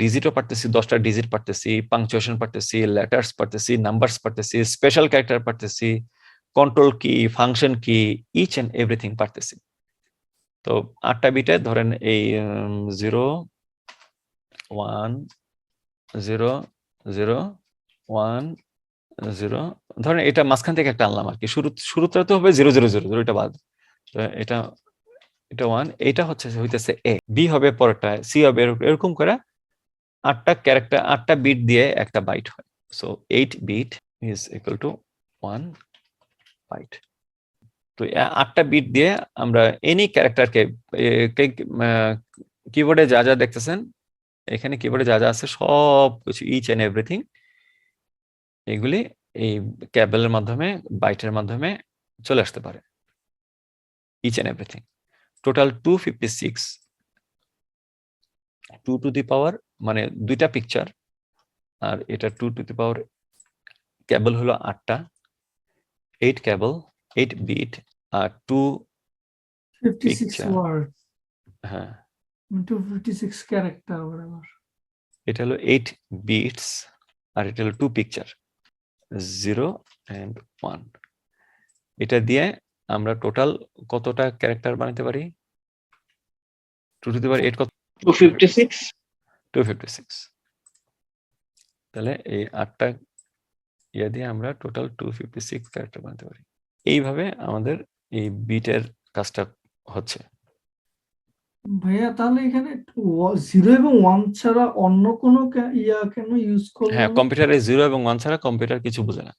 ডিজিটও পারতেছি, 10টা ডিজিট পারতেছি, পাংচুয়েশন পারতেছি, লেটার্স পারতেছি, নাম্বারস পারতেছি, স্পেশাল ক্যারেক্টার পারতেছি, কন্ট্রোল কি, ফাংশন কি, ইচ এন্ড এভরিথিং পারতেছি। তো 8টা বিটে ধরেন এই 0 1 0 0 1 0, ধরেন এটা মাঝখান থেকে একটা আনলাম আর কি, শুরুতে তো হবে 0 0 0 0, এটা বাদ, এটা 1, এটা হইতেছে এ, বি হবে পরেরটা, সি হবে, এরকম করে 8টা ক্যারেক্টার 8টা বিট দিয়ে একটা বাইট হয়। So 8 bit is equal to 1 byte. তো 8টা বিট দিয়ে আমরা এনি ক্যারেক্টারকে, কিবোর্ডে যা যা দেখতেছেন, এখানে কিবোর্ডে যা যা আছে সব কিছু, ইচ এন্ড এভরিথিং, এগুলি এই ক্যাবেলের মাধ্যমে, বাইটের মাধ্যমে চলে আসতে পারে, each and everything. Total 256, 2 to the power মানে 2টা পিকচার, আর এটা 2 টু দি পাওয়ার ক্যাবল হলো 8টা, 8 ক্যাবল, 8 বিট, আর 2 56 Picture. ওয়ার্ড হ্যাঁ, 256 ক্যারেক্টার বরাবর। এটা হলো 8 বিটস, আর এটা হলো 2 পিকচার 0 and 1। এটা দিয়ে আমরা টোটাল কতটা ক্যারেক্টার বানাতে পারি? 2 টু দি পাওয়ার 8 কত? 256 256। তাহলে এই 8টা ইয়া দিয়ে আমরা টোটাল 256 ক্যারেক্টার বানাতে পারি। এইভাবে আমাদের এই বিটের কাজটা হচ্ছে। ভাইয়া তাহলে এখানে 0 এবং 1 ছাড়া অন্য কোনো ইয়া কেন ইউজ করবো হ্যাঁ, না? কম্পিউটারে 0 এবং 1 ছাড়া কম্পিউটার কিছু বোঝে না,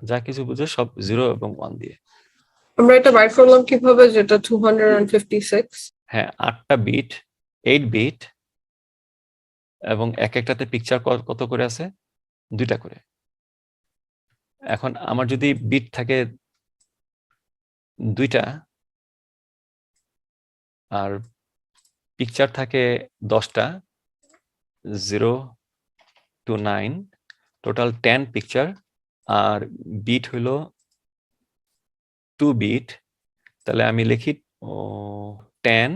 যা কিছু বুঝে সব 0 এবং 1 দিয়ে। আমরা এটা বাইট করলাম কিভাবে, যেটা 256? হ্যাঁ, 8টা বিট, 8 বিট, এবং এক একটাতে পিকচার কত করে আছে? 2টা করে। এখন আমার যদি বিট থাকে 2টা আর পিকচার থাকে 10টা, 0 to 9, টোটাল 10 পিকচার, আর বিট হইল 2 বিট, তাহলে আমি লিখি 10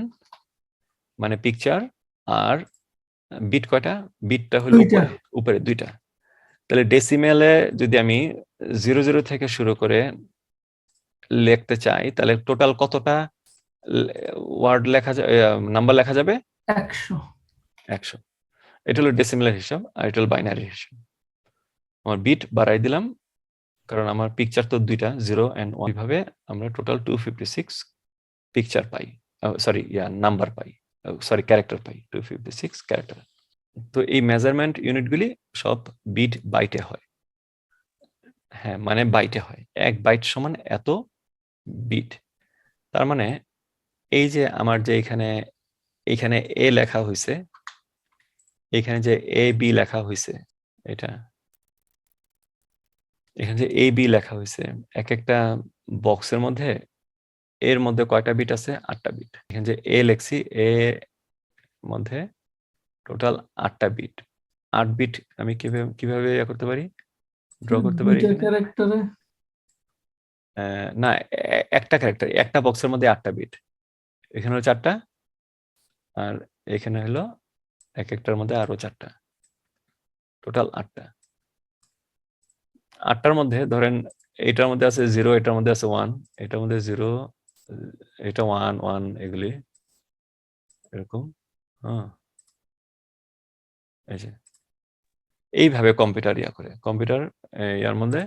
মানে পিকচার, আর বিট কয়টা? বিটটা হলো 2টা। উপরে 2টা। তাহলে ডেসিমেলে যদি আমি 00 থেকে শুরু করে লিখতে চাই, তাহলে টোটাল কতটা ওয়ার্ড লেখা যাবে, নাম্বার লেখা যাবে? 100। 100। এটা হলো ডেসিমেলের হিসাব, আর এটা হলো বাইনারি হিসাব। আমার বিট বাড়াই দিলাম কারণ আমার পিকচার তো 2টা, 0 and 1। এইভাবে আমরা টোটাল 256 পিকচার পাই, সরি নাম্বার পাই, সরি ক্যারেক্টার পাই, 256 ক্যারেক্টার। তো এই মেজারমেন্ট ইউনিটগুলি সব বিট বাইটে হয়। হ্যাঁ, মানে বাইটে হয়, 1 বাইট সমান এত বিট। তার মানে এই যে আমার যে এখানে এ লেখা হয়েছে, এখানে যে এ বি লেখা হয়েছে, এটা এখানে যে এ বি লেখা হয়েছে, এক একটা বক্সের মধ্যে এর মধ্যে কয়টা বিট আছে? 8টা বিট। এখানে যে এ লেখছি, এ মধ্যে টোটাল 8টা বিট। 8 বিট আমি কিভাবে ইয়ে করতে পারি, ড্র করতে পারি? 2টা ক্যারেক্টারে না, একটা ক্যারেক্টার, একটা বক্সের মধ্যে 8টা বিট। এখানে হলো 4টা, আর এখানে হলো এক একটার মধ্যে আরো 4টা, টোটাল 8টা। 8টার মধ্যে ধরেন এটার মধ্যে আছে 0, এটার মধ্যে আছে 1, এটার মধ্যে 0, এটা 1 1 এগুলি এরকম। হ্যাঁ, এই যে এইভাবে কম্পিউটার করে, কম্পিউটার ইয়ার মধ্যে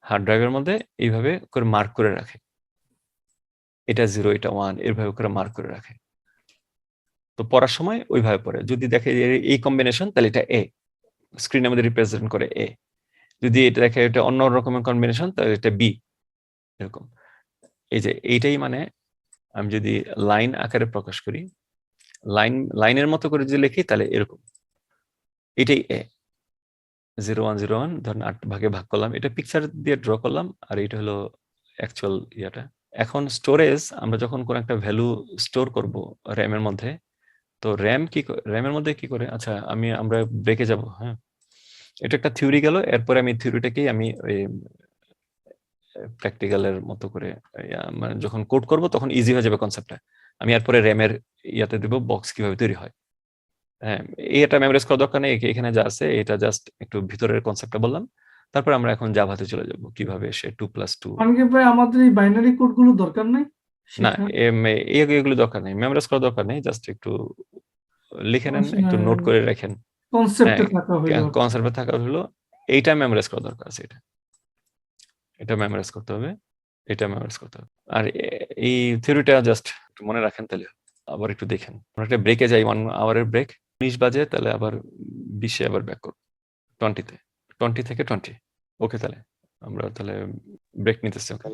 হার্ড ড্রাইভের মধ্যে এইভাবে করে মার্ক করে রাখে, এটা 0 এটা 1 এইভাবে করে মার্ক করে রাখে। তো পড়ার সময় ওইভাবে পড়ে, যদি দেখে এই কম্বিনেশন তাহলে এটা এ, স্ক্রিনের মধ্যে রিপ্রেজেন্ট করে এ। যদি এটা দেখে এটা অন্য রকমের কম্বিনেশন তাহলে এটা বি, এরকম। এই যে এইটাই মানে আমি যদি লাইন আকারে প্রকাশ করি, লাইনের মতো করে যদি লিখি তাহলে এরকম, এটাই এ। 0 1 0 1 ধরেন 8 ভাগে ভাগ করলাম, এটা পিকচার দিয়ে ড্র করলাম, আর এটা হলো অ্যাকচুয়াল ইয়াটা। এখন স্টোরেজ, আমরা যখন কোন একটা ভ্যালু স্টোর করব র্যামের মধ্যে, তো র্যামের মধ্যে কি করে, আচ্ছা আমরা ব্রেকে যাব। হ্যাঁ, এটা একটা থিওরি গেল, এরপরে আমি থিওরিটাকেই আমি ওই প্র্যাকটিক্যালের মতো করে মানে যখন কোড করব তখন ইজি হয়ে যাবে কনসেপ্টটা। আমি এরপরে র্যামের ইয়াতে দেব বক্স কিভাবে তৈরি হয়। হ্যাঁ, এটা মেমোরাইজ করার দরকার নেই, এখানে যা আছে এটা জাস্ট একটু ভিতরের কনসেপ্টটা বললাম। তারপর আমরা এখন জাভাতে চলে যাব, কিভাবে সে 2 + 2। অনেকে ভাই আমাদের এই বাইনারি কোড গুলো দরকার নাই না, শেখা? এগুলো দরকার নেই, মেমোরাইজ করার দরকার নেই, জাস্ট একটু লিখে নেন, একটু নোট করে রাখেন। কনসেপ্টে থাকা হইলো। কনসেপ্টে থাকা হলো এইটা মেমোরাইজ করা দরকার আছে, এটা মেমোরাইজ করতে হবে, এটা মেমোরাইজ করতে হবে। আর এই থিওরিটা জাস্ট একটু মনে রাখেন, তাহলে আবার একটু দেখেন। আমরা একটা ব্রেকে যাই, 1 আওয়ারের ব্রেক, 19 বাজে, তাহলে আবার 20-এ আবার ব্যাক করব, 20 থেকে 20। ওকে, তাহলে আমরা ব্রেক নিতেছি। ওকে।